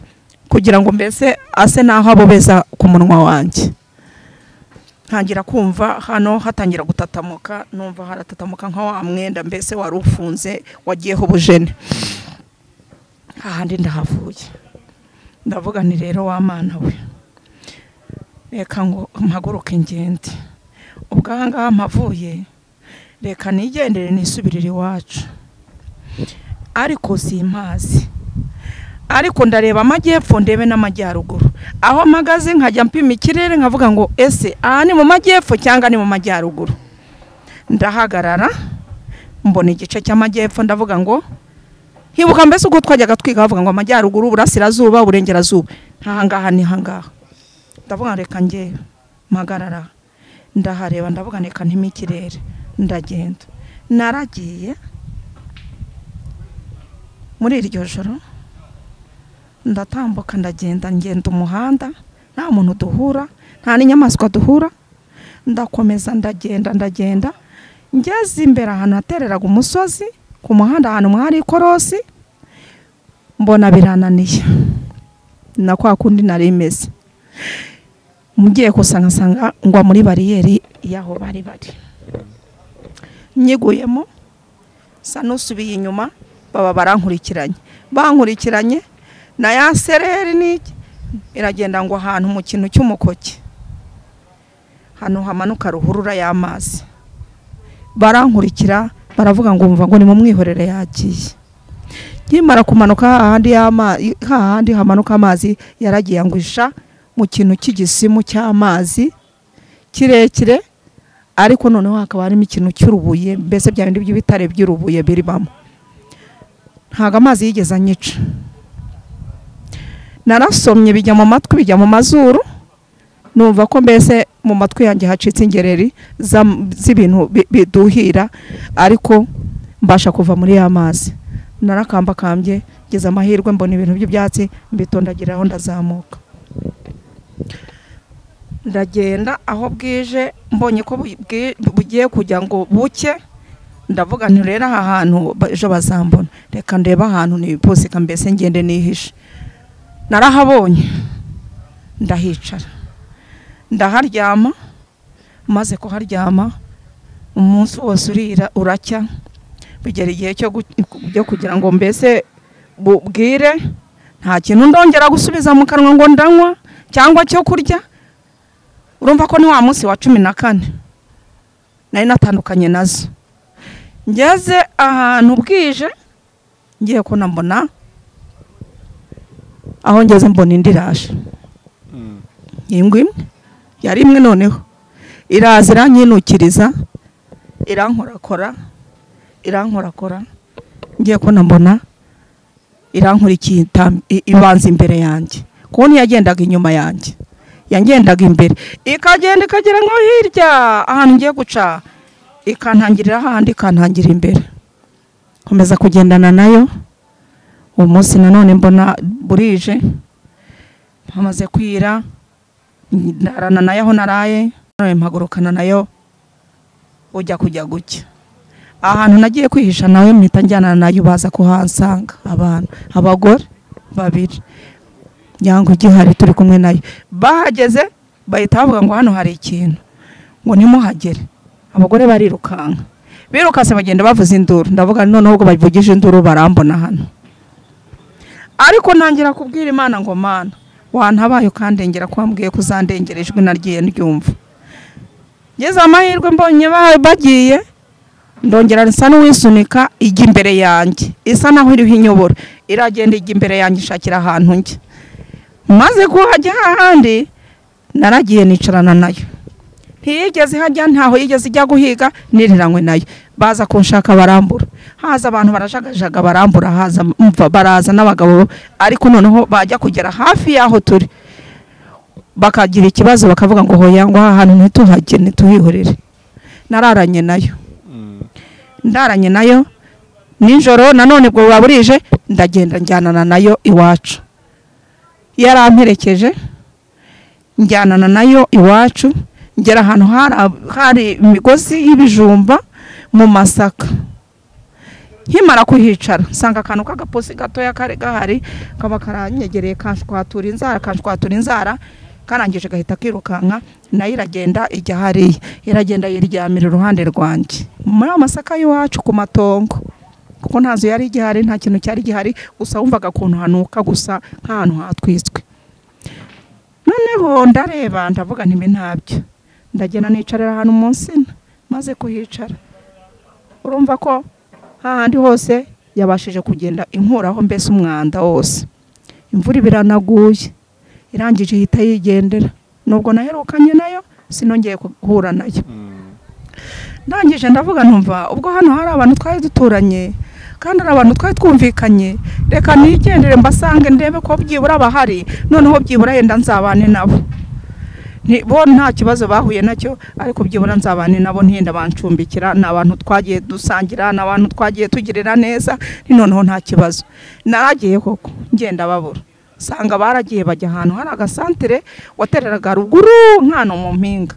kugira ngo mbese ase naho abobeza ku munwa wanjye ntangira kumva hano hatangira gutatamuka, numva haratatamuka nka wa mwenda mbese wari ufunze wagiyeho ubujene. Hahandi ndahavuye, ndavuga ni rero wa Mana we, reka ngo mpaguruke ngende. Ubwo aha ngaha mpavuye, reka nigendere nisubirire iwacu. Ariko simpazi, ariko ndareba amajyepfo ndebe n'amajyaruguru. Aho mpagaze nkajya mpima ikirere nkavuga ngo ese aha ni mu majyepfo cyangwa ni mu majyaruguru. Ndahagarara mbona igice cy'amajyepfo, ndavuga ngo hibuka mbese uko twajyaga twiga bavuga ngo amajyaruguru, burasirazuba, burengerazuba. Ntahangaha ni hangaha. Ndavuga reka nge mpagarara, ndahareba ndavuga reka ntime ikirere, ndagenda. Naragiye muri iryo joro, ndatambuka ndagenda, ngenda umuhanda, nta muntu duhura, nta n'inyamaswa duhura. Ndakomeza ndagenda, ngeze imbere ahantu hatereraga umusozi ku muhanda, ahantu mwari ikorosi, mbona birananiye na kwa kundi nari imeze. Mugiye kusanga ngwa muri bariyeri yaho bari. Nyiguyemo sa nusubiye inyuma, baba bankurikiranye na ya sereri niki iragenda ngo ahantu mu kintu cy'umukoki, hano hamanuka ruhurura y'amazi. Barankurikira baravuga ngo umva ngo ni mu mwihorere yagiye. Nkimara kumanuka hahandi hamanuka amazi, yaragiye ngwisha mu kintu cy'igisimu cy'amazi kirekire, ariko noneho hakaba harimo ikintu cy'urubuye, mbese bya bindi by'ibitare by'urubuye biribamo. Ntago amazi yigeze anyica. Narasomye bijya mu matwi, bijya mu mazuru, numva ko mbese mu matwi yanjye hacitse ingereri z'ibintu biduhira, ariko mbasha kuva muri ya mazi. Narakambakambye, ngeze amahirwe mbona ibintu by'ibyatsi, mbitondagiraho ndazamuka. Ndagenda aho bwije, mbonye ko bugiye kujya ngo buke, ndavuga nti rero aha hantu ejo bazambona, reka ndeba ahantu nibipusika mbese ngende nihishe. Narahabonye, ndahicara, ndaharyama. Maze kuharyama umunsi wose uracya, bigera igihe cyo kugira ngo mbese bubwire, nta kintu ndongera gusubiza mu kanwa ngo ndanywa cyangwa cyo kurya. Urumva ko ni wa munsi wa 14 nari natandukanye nazo. Ngeze ahantu bwije, ngiye ko nambona aho ngeze mbona indiraje. Ingwe yari imwe, noneho iraza iranyinukiriza, irankorakora, ngiye ko nambona irankurikiye ibanza imbere yanjye. Kubona yagendaga inyuma yanjye, yangendaga imbere, ikagenda ikagera nko hirya ahantu ngiye guca, ikantangirira ahandi, ikantangira imbere. Komeza kugendana nayo. Umunsi nanone mbona burije, hamaze kwira, ndarana nayo aho naraye, none mpagurukana nayo ujya kujya gucya. Ahantu nagiye kwihisha nawe mpita njyana nayo, baza kuhansanga abagore 2 yango gihari turi kumwe nayo. Bahageze bahita bavuga ngo hano hari ikintu, ngo nimuhagere. Abagore barirukanka, birukase bagenda bavuza induru. Ndavuga noneho ubwo bavugije induru barambona hano. Ariko ntangira kubwira Imana ngo Mana wantabaye ukandengera, kwambwiye kuzandengera, ijwi naryiye ndyumva. Ngeze amahirwe mbonye bagiye, ndongera nsa n'uwisunika, ijya imbere yanjye, isa naho iriho inyobora, iragenda ijya imbere yanjye ishakira ahantu njye. Maze kuhajya hahandi, naragiye nicarana nayo. Ntiyigeze hajya, ntaho yigeze ijya guhiga, niriranywe nayo. Baza kunshaka barambura, haza abantu barajagajaga barambura, haza baraza n'abagabo, ariko noneho bajya kugera hafi yaho turi, bakagira ikibazo bakavuga ngo hoya ngo ahantu ntituhajye ntituhihorere. Nararanye nayo, ndaranye nayo nijoro. Nanone bwo baburije, ndagenda njyanana nayo iwacu. Yaramperekeje, njyanana nayo iwacu, ngera ahantu hari imigozi y'ibijumba mu Masaka. Nkimara kuhicara, nsanga akantu k'agaposi gatoya kare gahari, kaba karanyegereye, kanshwatura inzara. karangije gahita kirukanka nayo iragenda ijya hariya iragenda yiryamira iruhande rwanjye muri amasaka y'iwacu ku matongo kuko ntazo yari igihari nta kintu cyari gihari gusa wumvaga kuntu hanuka gusa nk'ahantu hatwiswe noneho ndareba ndavuga nti ntabyo ndagenda nicarira ahantu munsi maze kuhicara urumva ko hahandi hose yabashije kugenda inkuraho mbese umwanda wose imvura biranaguye irangije hita yigendera nubwo naherukanye nayo sinongeye guhura nayo ndangije ndavuga numva ubwo hano hari abantu twari duturanye kandi ari abantu twari twumvikanye reka nigendere mbasange ndebe ko byibura bahari noneho byibura yenda nzabane nabo bo nta kibazo bahuye nacyo ariko byibura nzabane nabo ntiyenda bancumbikira n'abantu twagiye dusangira n'abantu twagiye tugirira neza noneho nta kibazo naragiye koko ngenda babura sanga baragiye bajya ahantu hari agasantere watereraga ruguru nkano mu mpinga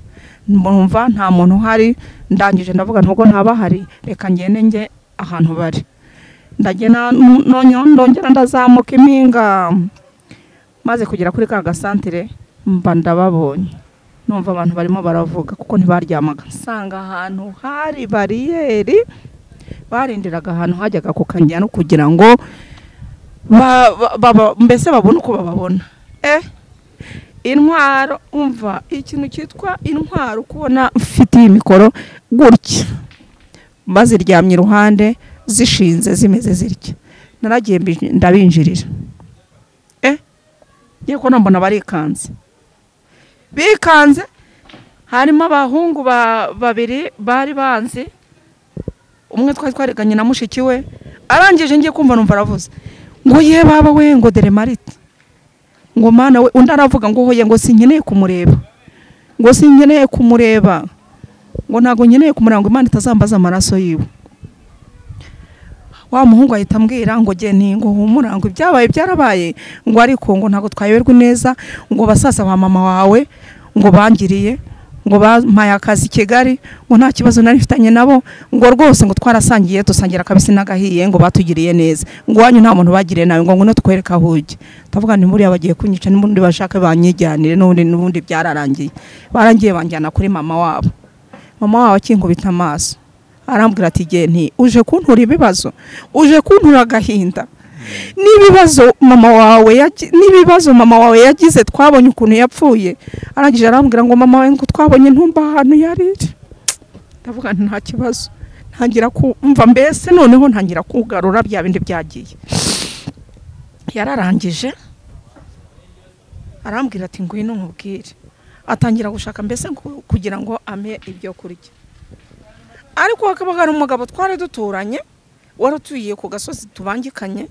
numva nta muntu uhari ndangije ndavuga ntugo ntabahari reka ngende nge ahantu bari ndagena ndongera ndazamuka impinga maze kugera kuri ka gasantere mba ndababonye numva abantu barimo baravuga kuko ntibaryamaga nsanga ahantu hari bariyeri barindiraga ahantu hajyaga ku Kanyana kugira ngo mbese babone uko bababona intwaro umva ikintu cyitwa intwaro kubona mfitiye imikoro gutya baziryamye iruhande zishinze zimeze zirya naragiye ndabinjirira ngiye ko nambona barikanze bikanze harimo abahungu babiri bari banze umwe twariganye na mushiki we arangije ngiye kumva numva aravuze ngo ye baba we ngo dere Marite ngo mana we undi aravuga ngo hoye ngo sinkeneye kumureba ngo sinkeneye kumureba ngo ntago nkeneye kumuranga Imana itazambaza amaraso yiwe wa muhungu ahita ambwira ngo geni ngo humurango ibyabaye byarabaye ngo ariko ngo ntago twayoberwe neza ngo basasa ba mama wawe ngo bangiriye ngo bampaye akazi Kigali ngo nta kibazo nari mfitanye nabo ngo rwose ngo twarasangiye dusangira kabisi nagahiye ngo batugiriye neza ngo wanyu nta muntu bagiriye nawe ngo no twereka huje tavuga ni muri abagiye kunyica n'ubundi bashaka banyijyanire n'ubundi byararangiye barangiye banjyana kuri mama wabo akinkubita amaso arambwira ati geni uje kuntura ibibazo uje kuntura agahinda n'ibibazo mama wawe yagize twabonye ukuntu yapfuye arangije arambwira ngo mama wawe ngo twabonye ntumba ahantu yari ndavuga nta kibazo ntangira kumva mbese noneho ntangira kugarura bya bindi byagiye yararangije arambwira ati ngwino nkubwire atangira gushaka mbese kugira ngo ame ibyo kurya ariko hakaba umugabo twari duturanye waratuye ku gasozi tubangikanye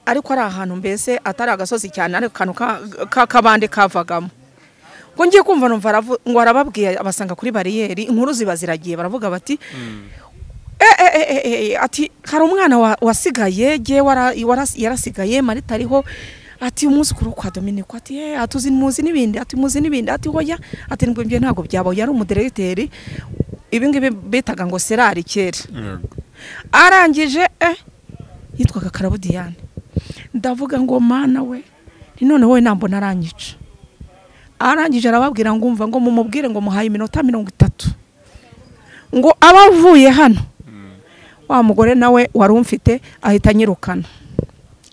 ariko ari ahantu mbese atari agasozi cyane ariko kanu kakabande kavagamo ngo ngiye kumva numva ngo arababwiye abasanga kuri bariyeri inkuru zibaziragiye baravuga bati ati hari umwana wasigaye yarasigaye Marita ariho ati umunsi kuri kwa Dominique ati atuzi muzi nibindi ati hoya ati ngwembye ntago byabo yari umudirecteur ibingibi bitaga ngo Serari kera arangije yitwaga Karabo Diane ndavuga ngo mana we none wowe nambo naranyica arangije arababwira ngo umva ngo mumubwire ngo muhaye iminota 30 ngo abavuye hano wa mugore nawe wari umfite ahita nyirukana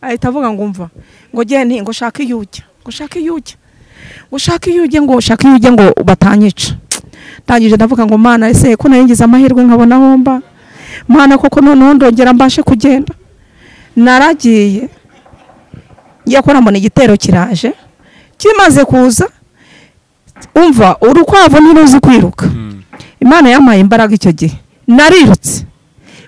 ahita avuga ngo umva ngo geni ngo shaka iyujya ngo batanyica ndangije ndavuga ngo mana ese ko naringize amahirwe nkabona homba mana koko none ndongera mbashe kugenda naragiye yakora mbona igitero kiraje kimaze kuza umva urukwavu ntiruzi kwiruka Imana yamaye imbaraga icyo gihe narirutse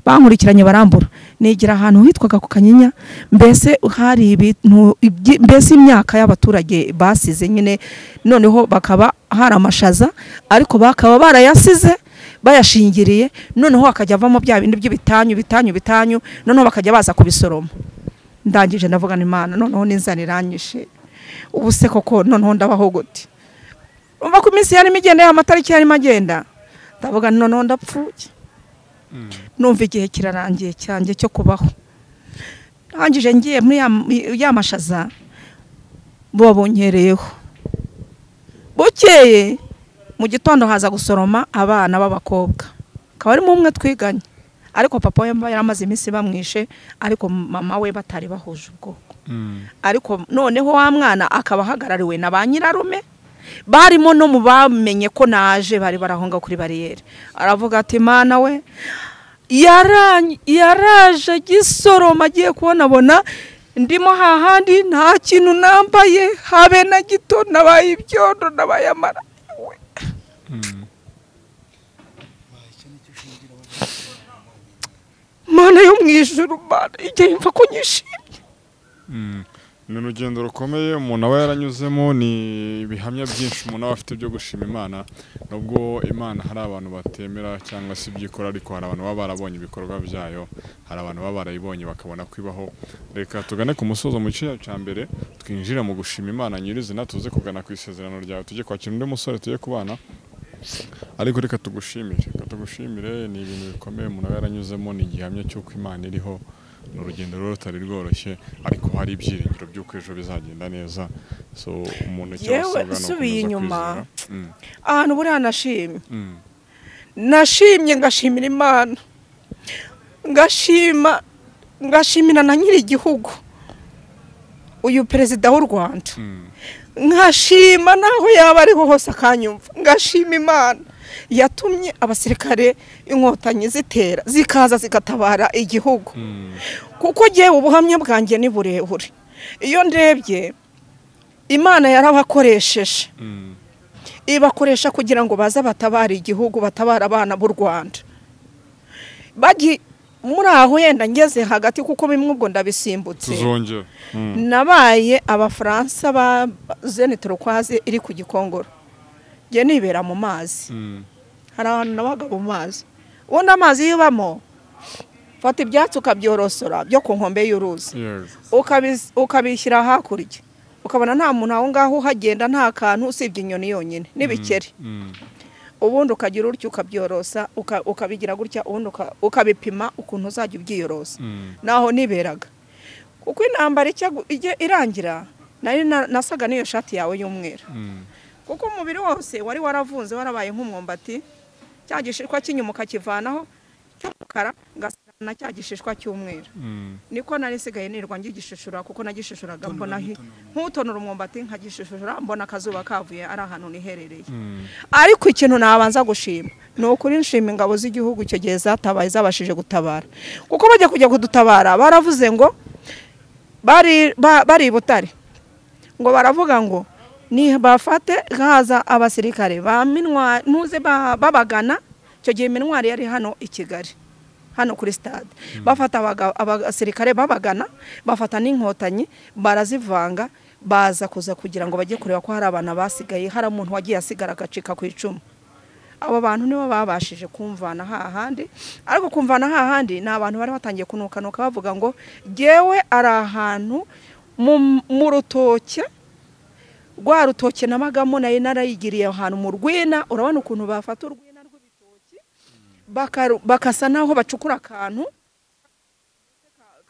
bankurikiranye barambura nigira ahantu hitwaga ku Kanyinya mbese hari ibintu mbese imyaka y'abaturage basize nyine noneho bakaba hari amashaza ariko bakaba barayasize bayashingiriye noneho akajya avamo bya bindi by'ibitanyu noneho bakajya baza kubisoroma ndangije ndavuga Imana noneho ninzaniranyishe ubuse koko noneho ndabaho gute umva ku minsi yari migenda y'amatariki yari magenda ndavuga noneho ndapfuye numva igihe kirarangiye cyanjye cyo kubaho ndangije ngiye muri ya mashaza babonyereyeho bukeye mu gitondo haza gusoroma abana b'abakobwa, akaba arimo umwe twiganye, ariko papa we yaramaze iminsi bamwishe, ariko mama we batari bahuje ubwoko. Ariko noneho wa mwana akaba ahagarariwe na ba nyirarume, barimo no mu bamenye ko naje, bari barahonga kuri bariyeri. Aravuga ati mana we yaraje gisoroma, agiye kubona ndimo hahandi nta kintu nambaye habe na gito, nabaye ibyondo nabaye amara. Mana yo mwijuru, mana igihe mfa ko nyishimye. Ni urugendo rukomeye umuntu aba yaranyuzemo, ni ibihamya byinshi umuntu aba afite byo gushima Imana. Nubwo Imana hari abantu batemera cyangwa se ibyikora, ariko hari abantu baba barabonye ibikorwa byayo, hari abantu baba barayibonye bakabona kwibaho. Reka tugane ku musozo mu gice cya mbere, twinjire mu gushima Imana nyirizina, tuze kugana ku isezerano ryawe, tujye kwakira undi musore tujye kubana. Ariko reka tugushimire, ni ibintu bikomeye umuntu aba yaranyuzemo, ni igihamya cy'uko Imana iriho. Ni urugendo rutari rworoshye, ariko hari ibyiringiro by'uko ejo bizagenda neza. So umuntu cyasabwa no kusubiye inyuma ahantu buri nashimye ngashimira Imana, ngashimira na nyiri igihugu uyu perezida w'u Rwanda, nkashima naho yaba ariho hose akanyumva, ngashima Imana yatumye abasirikare inkotanyi zitera zikaza zikatabara igihugu. Kuko giye ubuhamya bwanjye ni burebure, iyo ndebye Imana yarabakoresheje, ibakoresha kugira ngo baza batabara igihugu, batabara abana b'u Rwanda. Muri aho yenda ngeze hagati, kuko bimwe ubwo ndabisimbutse, nabaye abafaransa ba Zenitro-Croise iri ku Gikongoro, nge nibera mu mazi. Hari ahantu nabaga mu mazi, ubundi amazi yibamo fata ibyatsi ukabyorosora byo ku nkombe y'uruzi, ukabishyira hakurya, ukabona nta muntu aho ngaho uhagenda, nta kantu usibye inyoni yonyine n'ibikeri. Ubundi ukagira uryo ukabyorosa, ukabigira gutya, ubundi ukabipima ukuntu uzajya ubyiyorosa. Naho niberaga, kuko intambara irangira nari nasaga n'iyo shati yawe y'umweru, kuko umubiri wose wari waravunze, warabaye nk'umwumbati, cya gishishwa cy'inyuma ukakivanaho cy'umukara ngasana cya gishishwa cy'umweru. Niko nari sigaye nirwa ngigishishura, kuko nagishishuraga mbona nk'utonora umwumbati, nkagishishura mbona akazuba kavuye ari ahantu niherereye. Ariko ikintu nabanza gushima ni ukuri, nshima ingabo z'igihugu icyo gihe zatabaye, zabashije gutabara. Kuko bajya kujya kudutabara baravuze ngo bari Butare, ngo baravuga ngo ni bafate haza abasirikare ba minwa ntuze babagana. Icyo gihe minwari yari hano i Kigali, hano kuri stade. Bafata abasirikare babagana, bafata n'inkotanyi, barazivanga, baza kuza kugira ngo bajye kureba ko hari abana basigaye, hari umuntu wagiye asigara agacika ku icumu. Abo bantu nibo babashije kumvana hahandi. Ariko kumvana hahandi ni abantu bari batangiye kunukanuka, bavuga ngo jewe ari ahantu mu rutoke, rwa rutoke namagamo nayo narayigiriye ahantu mu Rwina. Urabona ukuntu bafata urwina rw'ibitoki bakasa naho bacukura akantu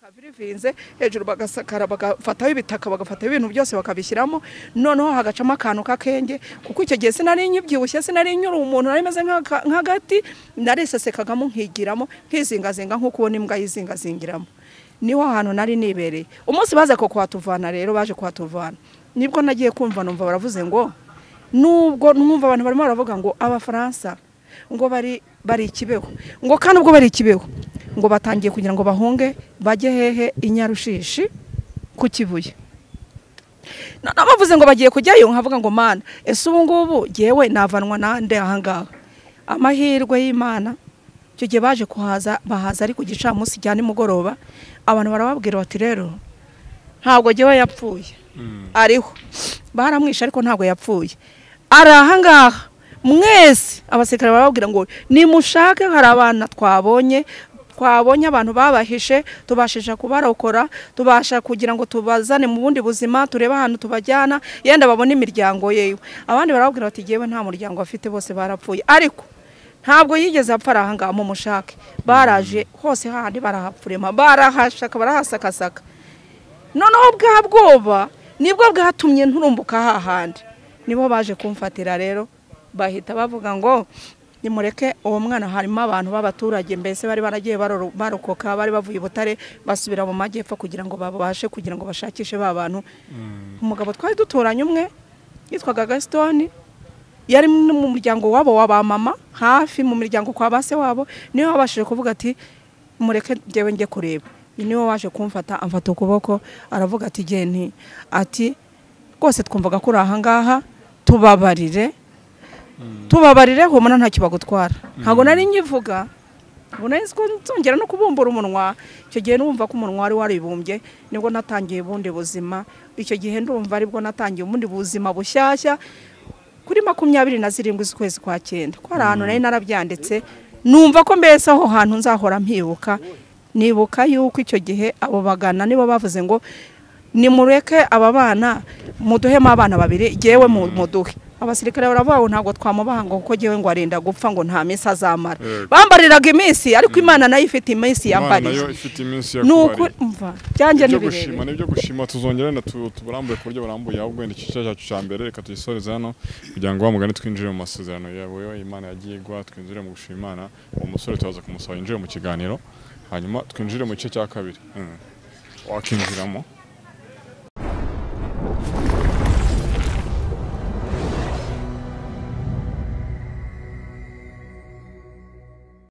kavirivinze hejuru, bagasakara, bagafataho ibitaka, bagafataho ibintu byose bakabishyiramo, noneho hagacamo akantu kakenge. Kuko icyo gihe sinari nyibyibushye, sinari nyuri umuntu, nari meze nk'agati, narisesekagamo nkigiramo, nkizingazinga nk'uko ubona imbwa yizingazingiramo. Niho hantu nari nibereye. Umunsi baza ko kuhatuvana rero, baje kuhatuvana, nibwo nagiye kumva numva baravuze ngo, nubwo numva abantu barimo baravuga ngo abafaransa ngo bari Kibeho, ngo kandi ubwo bari Kibeho ngo batangiye kugira ngo bahunge bajye hehe i Nyarushishi ku Kibuye. Nabavuze ngo bagiye kujyayo, nkavuga ngo mana, ese ubu ngubu jewe navanwa nande ahangaha? Amahirwe y'Imana, icyo gihe baje kuhaza, bahaza ari ku gicamunsi cyane mugoroba. Abantu barababwira bati rero ntabwo jewe yapfuye, ariho, baramwisha ariko ntabwo yapfuye, ari ahangaha mwese. Abasirikare barababwira ngo nimushake, hari abana twabonye abantu babahishe, tubashije kubarokora, tubasha kugira ngo tubazane mu bundi buzima, tureba ahantu tubajyana, yenda babone imiryango yewe. Abandi barababwira bati jewe nta muryango afite, bose barapfuye. Ariko ntabwo yigeze apfa ahangaha, mu mushake. Baraje hose handi barahapfurema, barahashaka, barahasakasaka. Noneho bwa bwoba nibwo bwatumye nturumbuka hahandi. nibo baje kumfatira rero bahita bavuga ngo nimureke uwo mwana harimo abantu b'abaturage mbese bari baragiye barokoka bari bavuye Butare basubira mu majyepfo kugira ngo babashe kugira ngo bashakishe ba bantu umugabo twari duturanye umwe yitwaga Gaston yari mu muryango wabo wa mama hafi mu miryango kwa base wabo niwe wabashije kuvuga ati mureke jewe nge kureba niwe waje kumfata amfata ukuboko aravuga ati genti ati rwose twumvaga kuri aha ngaha tubabarire humana nta kibagutwara ntago nari nyivuga uboneze ko nzongera no kubumbura umunwa icyo gihe numva ko umunwa wari waribumbye nibwo natangiye bundi buzima icyo gihe ndumva aribwo natangiye ubundi buzima bushyashya kuri 27 z'ukwezi kwa 9 ko ahantu nari narabyanditse numva ko mbese aho hantu nzahora mpibuka nibuka yuko icyo gihe abo bagana nibo bavuze ngo nimureke aba bana muduhema abana babiri jewe muduhe abasirikare baravuga ntabwo twamubahanga kuko jewe ngo arenda gupfa ngo nta minsi azamara bambariraga iminsi ariko Imana nayo ifite iminsi yambariye nayo ifite iminsi yakubari umva byanje n'ibirere nibyo gushima tuzongera na tuburambuye ku buryo burambuye ahubwo ndi cyica cyacu cya mbere reka tuyisoreze hano kugira ngo bamugane twinjire mu masezerano yawe Imana yagiye igwa twinjire mu gushima Imana uwo musore tuzaza kumusaba injire mu kiganiro hanyuma twinjire mu gice cya kabiri wakinjiramo